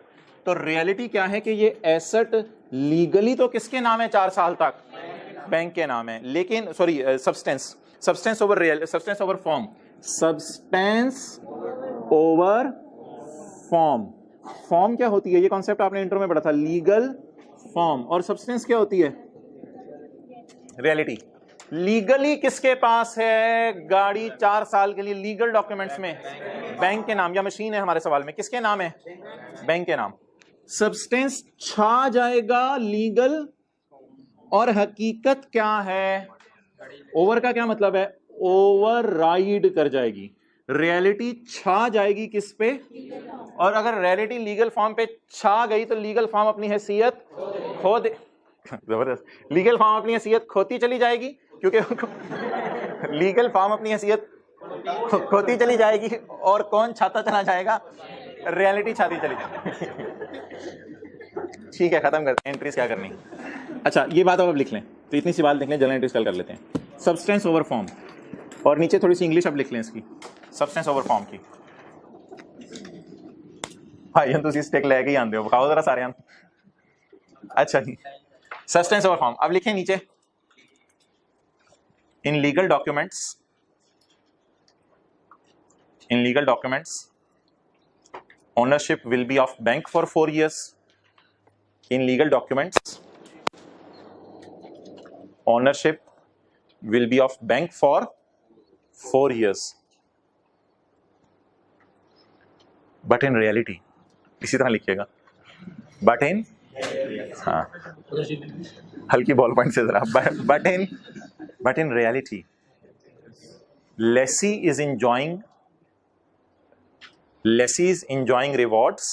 तो रियलिटी क्या है कि ये एसेट लीगली तो किसके नाम है 4 साल तक? बैंक के नाम है, लेकिन sorry substance over form, substance over form. Form क्या होती है? ये कॉन्सेप्ट आपने इंट्रो में पढ़ा था, लीगल फॉर्म। और सब्सटेंस क्या होती है? रियलिटी। लीगली किसके पास है गाड़ी 4 साल के लिए? लीगल डॉक्यूमेंट्स में बैंक के नाम, या मशीन है हमारे सवाल में किसके नाम है? बैंक के नाम। सब्सटेंस छा जाएगा लीगल, और हकीकत क्या है? ओवर का क्या मतलब है? ओवरराइड कर जाएगी। रियलिटी छा जाएगी किस पे? और अगर रियलिटी लीगल फॉर्म पे छा गई तो लीगल फॉर्म अपनी हैसियत खो दे। जबरदस्त। लीगल फॉर्म अपनी हैसियत खोती चली जाएगी, क्योंकि लीगल फॉर्म अपनी हैसियत खोती चली जाएगी। और कौन छाता चला जाएगा? रियलिटी छाती चली जाएगी। ठीक है, खत्म करते हैं। एंट्रीज क्या करनी? अच्छा, ये बात अब लिख लें, तो इतनी सी बात लिख लें, जनरल एंट्रीज कल कर लेते हैं। सब्सटेंस ओवर फॉर्म, और नीचे थोड़ी सी इंग्लिश अब लिख लें इसकी, सब्सटेंस ओवर फॉर्म की। भाई तुम इस टेक लेके ही आंदे हो, बताओ जरा सारे। अच्छा जी, सब्सटेंस ओवर फॉर्म अब लिखें नीचे। In legal documents, ownership will be of bank for 4 years. In legal documents, ownership will be of bank for 4 years. But in reality, इसी तरह लिखिएगा, but in, हाँ हल्की बॉल पॉइंट से जरा, but in reality, lessee is enjoying rewards,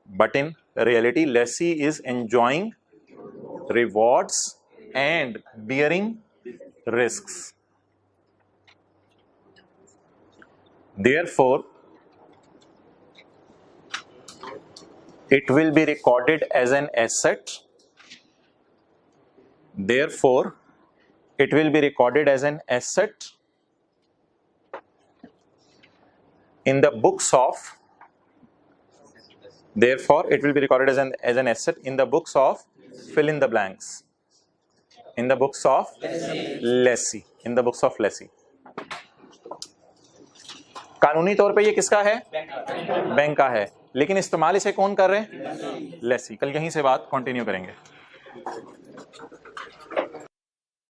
but in reality lessee is enjoying rewards and bearing risks. Therefore it will be recorded as an asset. Therefore it will be recorded as an asset in the books of, therefore it will be recorded as an asset in the books of, fill in the blanks, in the books of lessee, in the books of lessee. कानूनी तौर पे ये किसका है? Bank का है, लेकिन इस्तेमाल इसे कौन कर रहे हैं? लेसी। कल यहीं से बात कंटिन्यू करेंगे।